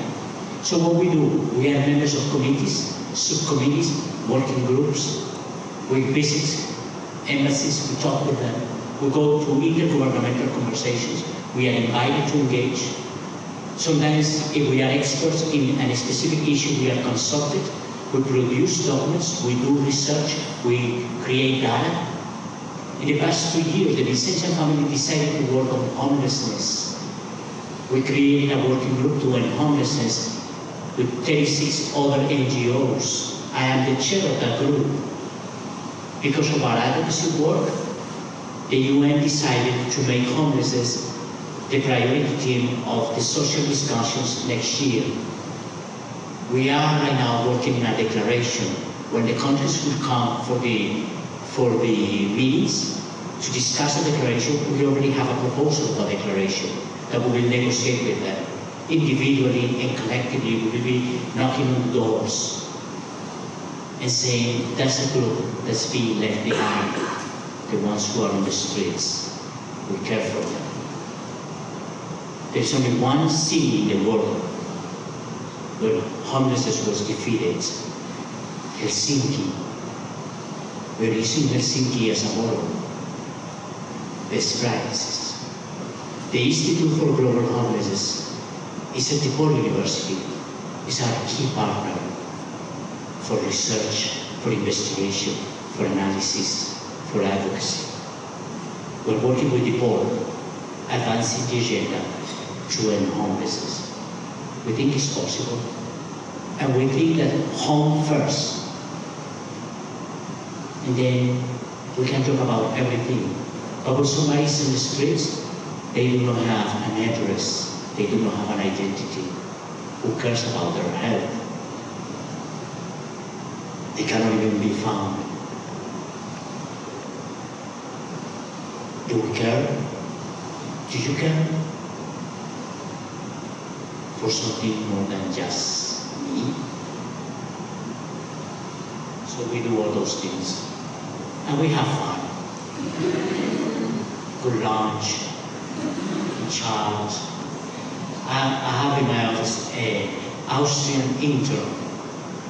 So what we do, we are members of committees, subcommittees, working groups. We visit embassies, we talk with them. We go to intergovernmental conversations. We are invited to engage. Sometimes, if we are experts in a specific issue, we are consulted. We produce documents, we do research, we create data. In the past 2 years, the Vincentian family decided to work on homelessness. We created a working group to end homelessness with 36 other NGOs. I am the chair of that group. Because of our advocacy work, the UN decided to make homelessness the priority theme of the social discussions next year. We are right now working on a declaration. When the countries will come for the meetings to discuss a declaration, we already have a proposal of a declaration that we will negotiate with them. Individually and collectively, we will be knocking on doors and saying, that's a group that's being left behind, the ones who are on the streets. We care for them. There's only one city in the world where homelessness was defeated, Helsinki. We're using Helsinki as a model. Best practices. The Institute for Global Homelessness is at DePaul University. It's our key partner for research, for investigation, for analysis, for advocacy. We're working with DePaul, advancing the agenda to end homelessness. We think it's possible, and we think that home first, and then we can talk about everything. But when somebody is in the streets, they do not have an address, they do not have an identity. Who cares about their health? They cannot even be found. Do we care? Do you care? For something more than just me? So we do all those things. And we have fun. Good lunch, chat. I have in my office an Austrian intern.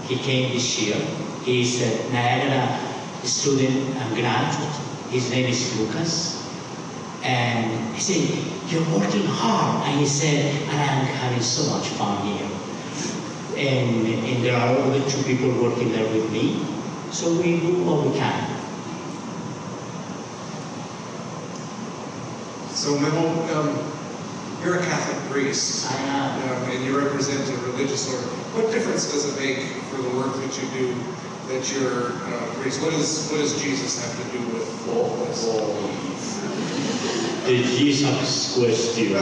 He came this year. He's a Niagara student and graduate. His name is Lucas. And he said, you're working hard. And he said, and I'm having so much fun here. And there are other 2 people working there with me. So we do what we can. So Memo, you're a Catholic priest. I am. And you represent a religious order. What difference does it make for the work that you do that you're a priest? What does Jesus have to do with all this? The Jesus question.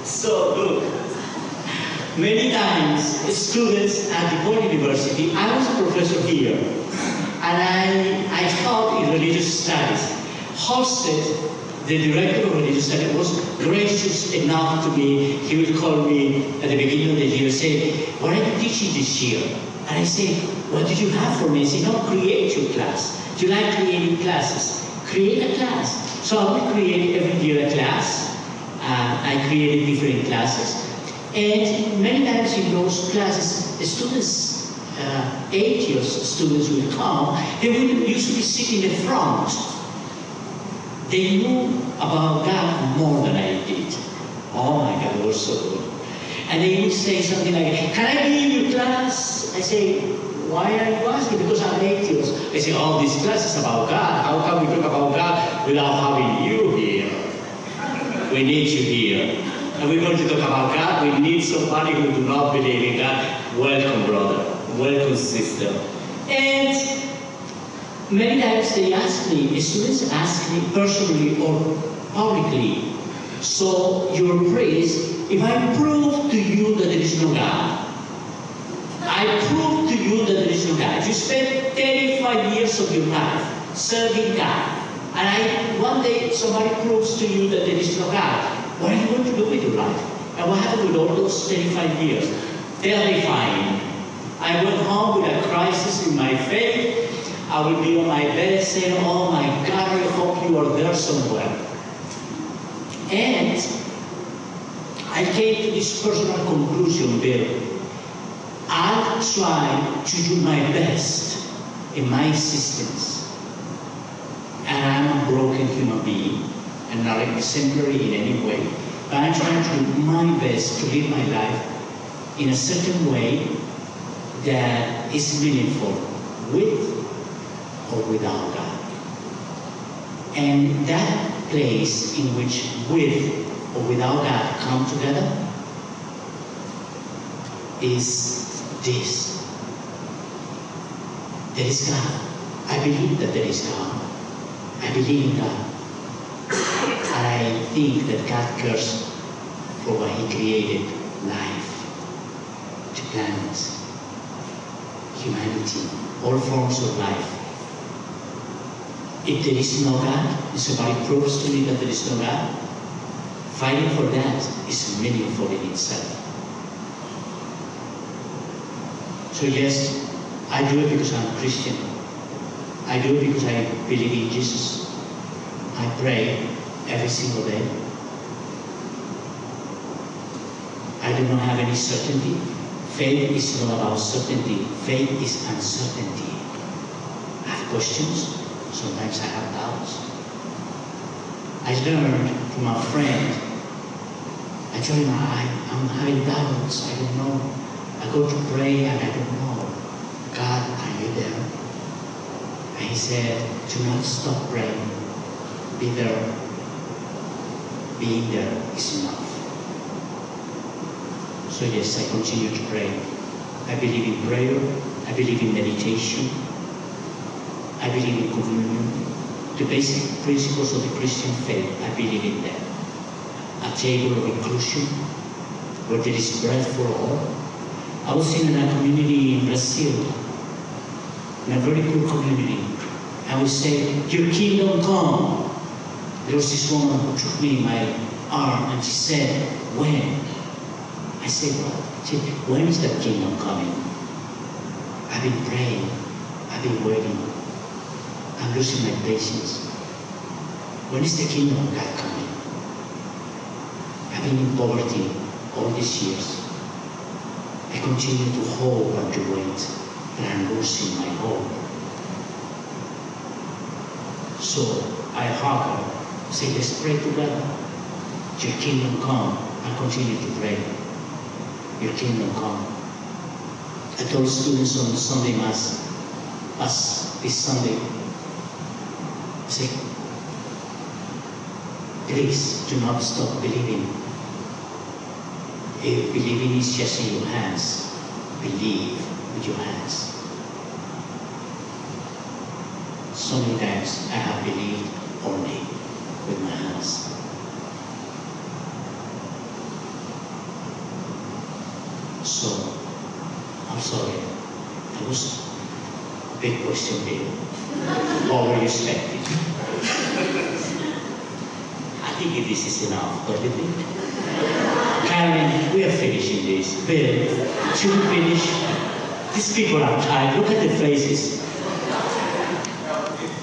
So look, many times students at DePaul University, I was a professor here, and I taught in religious studies. Hosted, the director of religious studies, was gracious enough to me. He would call me at the beginning of the year and say, what are you teaching this year? And I say, what did you have for me? He said, no, create your class. Do you like creating classes? create a class. So I would create every year a class. I created different classes. And many times in those classes, the students, atheist students will come. They will usually sit in the front. They knew about God more than I did. Oh my God, it was so good. And they would say something like, can I be in your class? I say, why are you asking? Because I'm atheist. They say, oh, this class is about God. How can we talk about God without having you here? We need you here. And we're going to talk about God. We need somebody who do not believe in God. Welcome, brother. Welcome, sister. And many times they ask me, the students ask me personally or publicly, so your praise, if I prove to you that there is no God, I prove to you that there is no God. You spent 35 years of your life serving God, and one day somebody proves to you that there is no God. What are you going to do with your life? And what happened with all those 35 years? Terrifying. I went home with a crisis in my faith. I will be on my bed saying, oh my God, I hope you are there somewhere. And I came to this personal conclusion that I'll try to do my best in my existence. And I'm a broken human being and not exemplary in any way. But I'm trying to do my best to live my life in a certain way that is meaningful with or without God. And that place in which with or without God come together is this. There is God. I believe that there is God. I believe in God. And I think that God cares for what He created, life, the planet, humanity, all forms of life. If there is no God, and somebody proves to me that there is no God, fighting for that is meaningful in itself. So yes, I do it because I'm a Christian. I do it because I believe in Jesus. I pray every single day. I do not have any certainty. Faith is not about certainty. Faith is uncertainty. I have questions. Sometimes I have doubts. I learned from a friend. I told him I'm having doubts. I don't know. I go to pray and I don't know. God, are you there? And he said, do not stop praying. Be there. Being there is enough. So yes, I continue to pray. I believe in prayer. I believe in meditation. I believe in communion. The basic principles of the Christian faith, I believe in them. A table of inclusion, where there is bread for all. I was in a community in Brazil, in a very poor community, and we said, your kingdom come. There was this woman who took me in my arm and she said, when? I said, what? She said, when is that kingdom coming? I've been praying, I've been waiting. I'm losing my patience. When is the kingdom of God coming? I've been in poverty all these years. I continue to hope and to wait, but I'm losing my hope. So I hug her, say, let's pray together. Your kingdom come, and continue to pray. Your kingdom come. I told students on Sunday Mass, this Sunday, I say, please do not stop believing. If believing is just in your hands, believe with your hands. So many times I have believed only with my hands. So, I'm sorry. That was a big question there. What were you expecting? I think this is enough, don't you think? Karen, we are finishing this. Bill, should we finish? These people are tired. Look at the faces.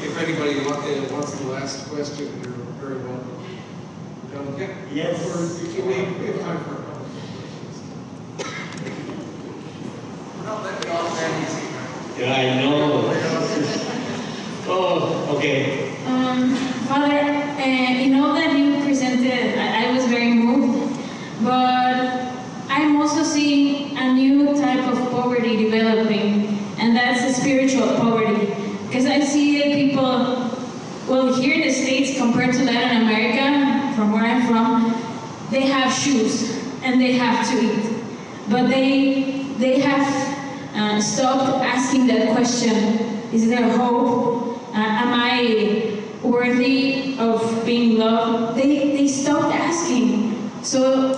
If anybody wants to last question, you're very welcome. Yes. Or we have time for a couple more questions. Not letting off that easy. Yeah, I know. Oh, okay. Father, in all that you presented, I was very moved, but I'm also seeing a new type of poverty developing, and that's the spiritual poverty. Because I see that people, well, here in the States compared to Latin America, from where I'm from, they have shoes and they have to eat, but they have stopped asking that question: is there hope? Am I worthy of being loved? They stopped asking. So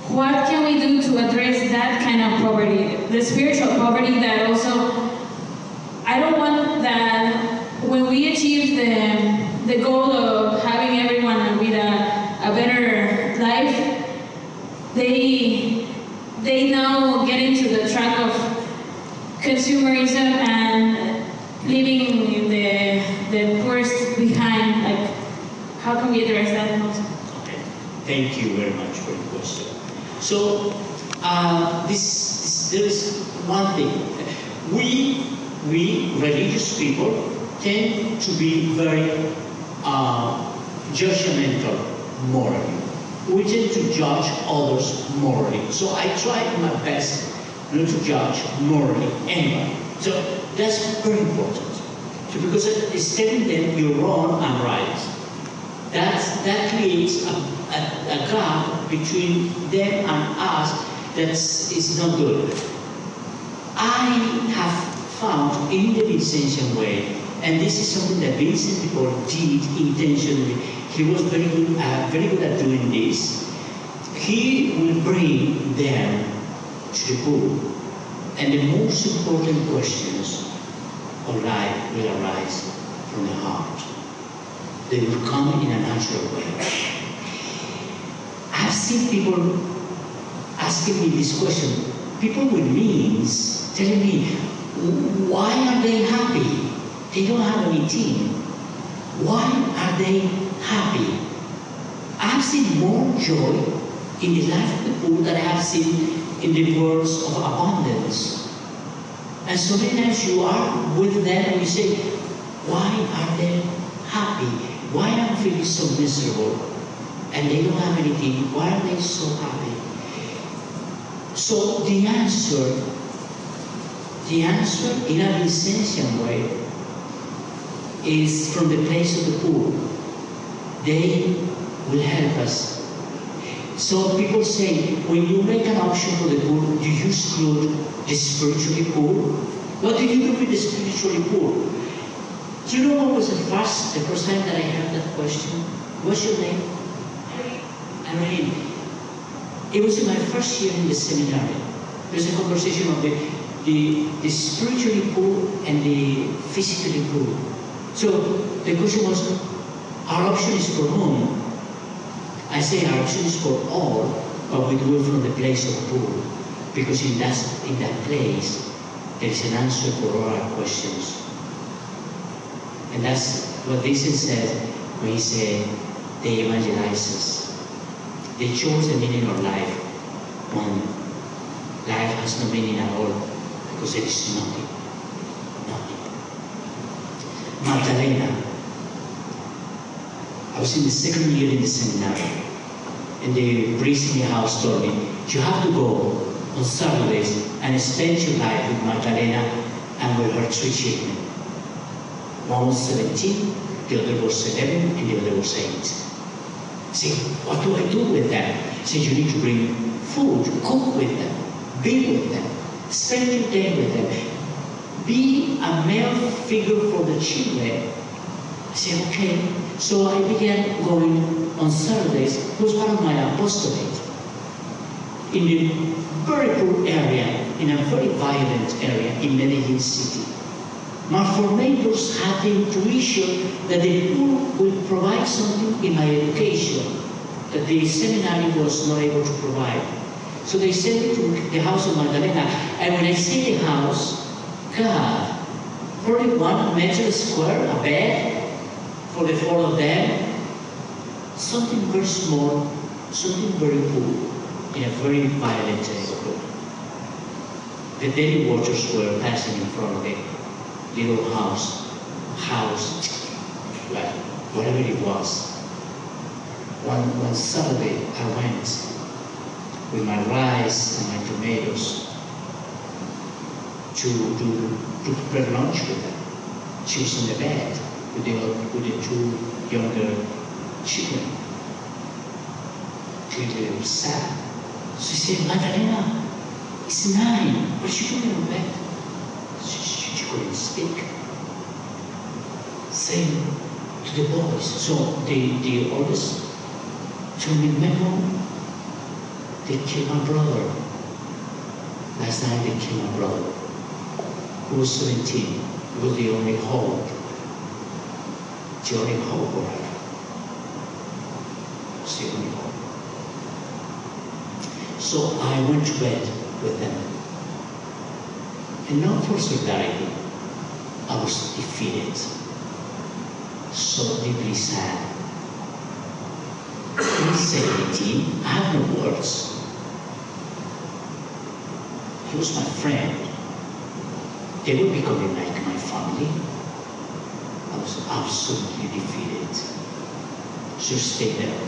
what can we do to address that kind of poverty? The spiritual poverty that also, I don't want that when we achieve the goal of having everyone with a better life, they now get into the track of consumerism and leaving the poorest behind. Like, how can we address that also? Okay. Thank you very much for the question. So, there is one thing. We religious people tend to be very judgmental morally. We tend to judge others morally. So I try my best not to judge morally anybody. So that's very important. So because it's telling them you're wrong, I'm right. That creates a gap between them and us that is not good. I have found in the Vincentian way, and this is something that Vincent de Paul did intentionally. He was very good at doing this. He will bring them to the pool, and the most important questions of life will arise from the heart. They will come in a natural way. I've seen people asking me this question, people with means telling me, why are they happy? They don't have any team. Why are they happy? I've seen more joy in the life of the poor than I have seen in the words of abundance. And so many times you are with them and you say, why are they happy? Why am I feeling so miserable? And they don't have anything. Why are they so happy? So the answer in a Vincentian way is from the place of the poor. They will help us. So people say, when you make an option for the poor, do you exclude the spiritually poor? What do you do with the spiritually poor? Do you know what was the first time that I heard that question? What's your name? Irene. It was in my first year in the seminary. There's a conversation of the spiritually poor and the physically poor. So the question was, our option is for whom? I say our option is for all, but we do it from the place of poor. Because in that place, there is an answer for all our questions. And that's what Vincent said when he said, they evangelize us. They chose the meaning of life when life has no meaning at all, because there is nothing. Nothing. Magdalena. I was in the second year in the seminary, and the priest in the house told me, you have to go on Saturdays and spend your life with Magdalena and with her 3 children. One was 17, the other was 11, and the other was 8. I said, what do I do with them? He said, you need to bring food, cook with them, be with them, spend your day with them, be a male figure for the children. I said, okay. So I began going on Saturdays. It was part of my apostolate in a very poor area, in a very violent area in Medellin City. My formators had the intuition that the poor would provide something in my education that the seminary was not able to provide. So they sent me to the house of Magdalena, and when I see the house, God, 41 meters square, a bed, for the four of them, something very small, something very poor, in a very violent neighborhood. The daily waters were passing in front of the little house, like whatever it was. One Saturday, I went with my rice and my tomatoes to prepare lunch with her. She was on the bed with the two younger children. Clearly sad. So she said, Magdalena, it's 9. What's she doing on bed? She couldn't speak. Saying to the boys, so the oldest told me, Memo, they killed my brother. Last night they killed my brother, who was 17. It was the only hope. The only hope for her. It's the only hope. So I went to bed with them. And not for solidarity, I was defeated. So deeply sad. He's 17, I have no words. He was my friend. They were becoming like my family. I was absolutely defeated. So stay there,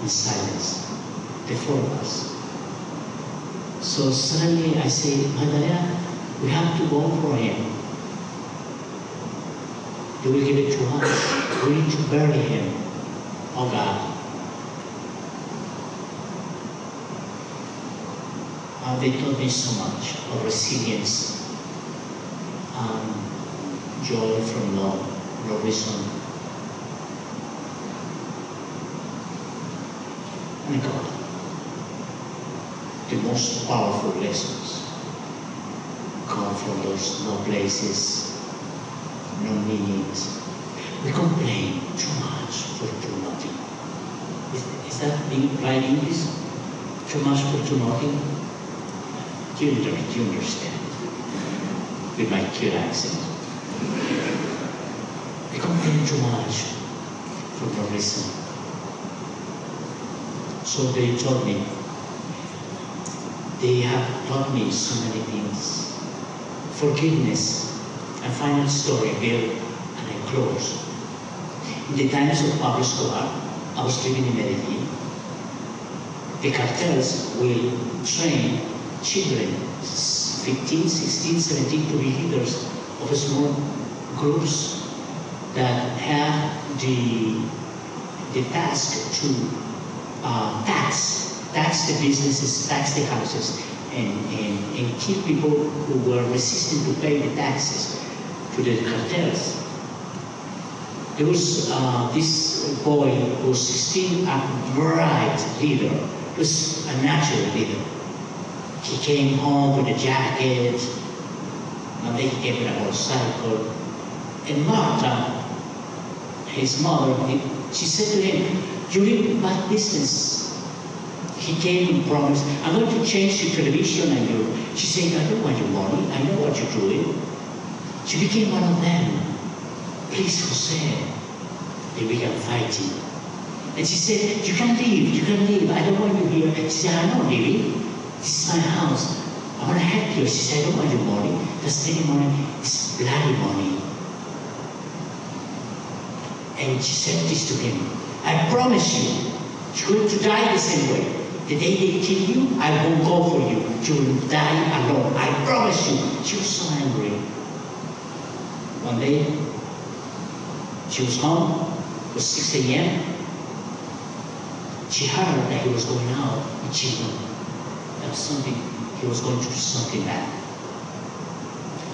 in silence, the four of us. So suddenly I say, Magdalena, we have to go for him. They will give it to us. We need to bury him. Oh God. They taught me so much of resilience, joy from no reason. And God, the most powerful lessons come from those no places, no meanings. We complain too much for too nothing. Is that being right English? Too much for too nothing? Do you understand? With my cute accent. We complain too much for no reason. So they told me, they have taught me so many things. Forgiveness. And final story, Bill, and I close. In the times of Pablo Escobar, I was living in Medellin. The cartels will train children, 15, 16, 17, to be leaders of small groups that have the task to tax the businesses, tax the houses, and kill people who were resisting to pay the taxes to the cartels. There was this boy who was 16, a bright leader, was a natural leader. He came home with a jacket, and then he came with a motorcycle. And Martha, his mother, she said to him, "You're in bad business." He came and promised, "I'm going to change your television and your..." She said, "I don't want your money, I know what you're doing." She became one of them. "Please, Jose." They began fighting. And she said, "You can leave, I don't want you here." She said, "I'm not leaving. This is my house. I want to help you." She said, "I don't want your money. That's any money. It's bloody money." And she said this to him, "I promise you, you're going to die the same way. The day they kill you, I won't go for you. You will die alone. I promise you." She was so angry. One day, she was home. It was 6 a.m. She heard that he was going out with children. That was something, he was going to do something bad.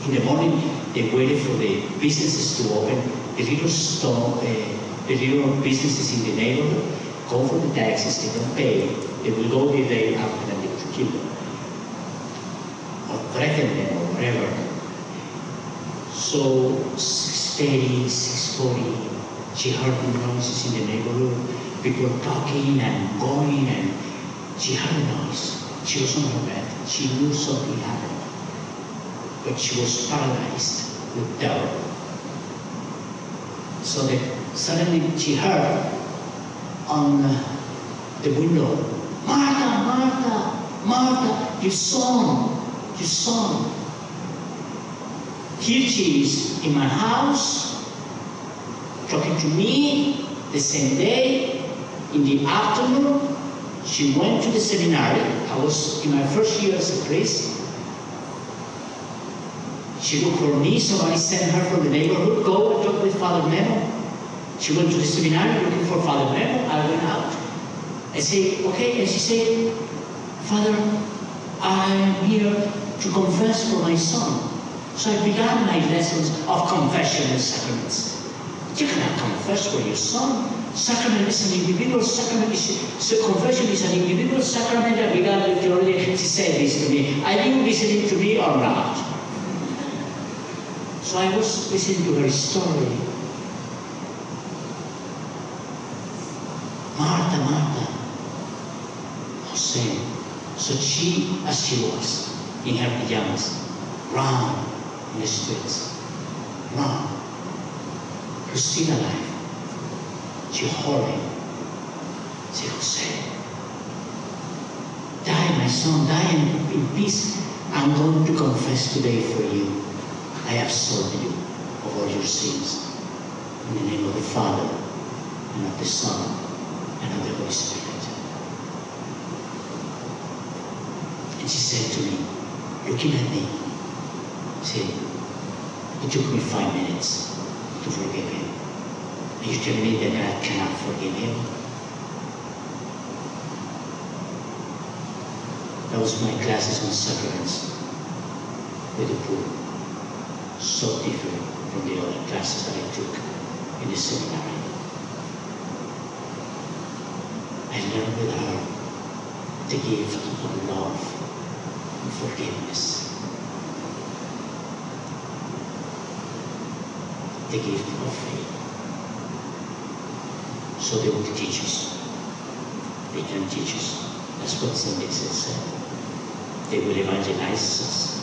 In the morning, they waited for the businesses to open. The little store, the little businesses in the neighborhood go for the taxes, they don't pay. They will go the day after and they will kill them. Or threaten them or whatever. So 6:30, 6:40, she heard noises in the neighborhood, people talking and going, and she heard a noise. She was on her bed. She knew something happened. But she was paralyzed with terror. So that suddenly she heard on the window, Martha, Martha, Martha, your son. Here she is in my house, talking to me the same day, in the afternoon. She went to the seminary. I was in my first year as a priest. She looked for me, somebody sent her from the neighborhood, go and talk with Father Memo. She went to the seminary looking for Father Memo. I went out. I said, okay, and she said, Father, I'm here to confess for my son. So I began my lessons of confession and sacraments. You cannot confess for your son. Sacrament is an individual sacrament. So confession is an individual sacrament. I began with the already, she said this to me. Are you listening to me or not? So I was listening to her story. Martha, Martha, Jose. So she, as she was, in her pajamas, ran in the streets. Run. You're still alive. She hurried. Say, Jose, die, my son, die in peace. I'm going to confess today for you. I absolve you of all your sins. In the name of the Father, and of the Son, and of the Holy Spirit. And she said to me, looking at me, said, it took me 5 minutes to forgive him. And you tell me that I cannot forgive him? That was my classes on sacraments with the poor. So different from the other classes that I took in the seminary. I learned with her the gift of love and forgiveness. The gift of faith. So they will teach us. They can teach us. That's what St. Vincent said. They will evangelize us.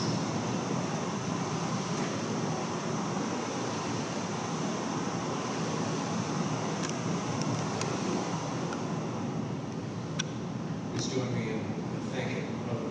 Please join me in thanking Brother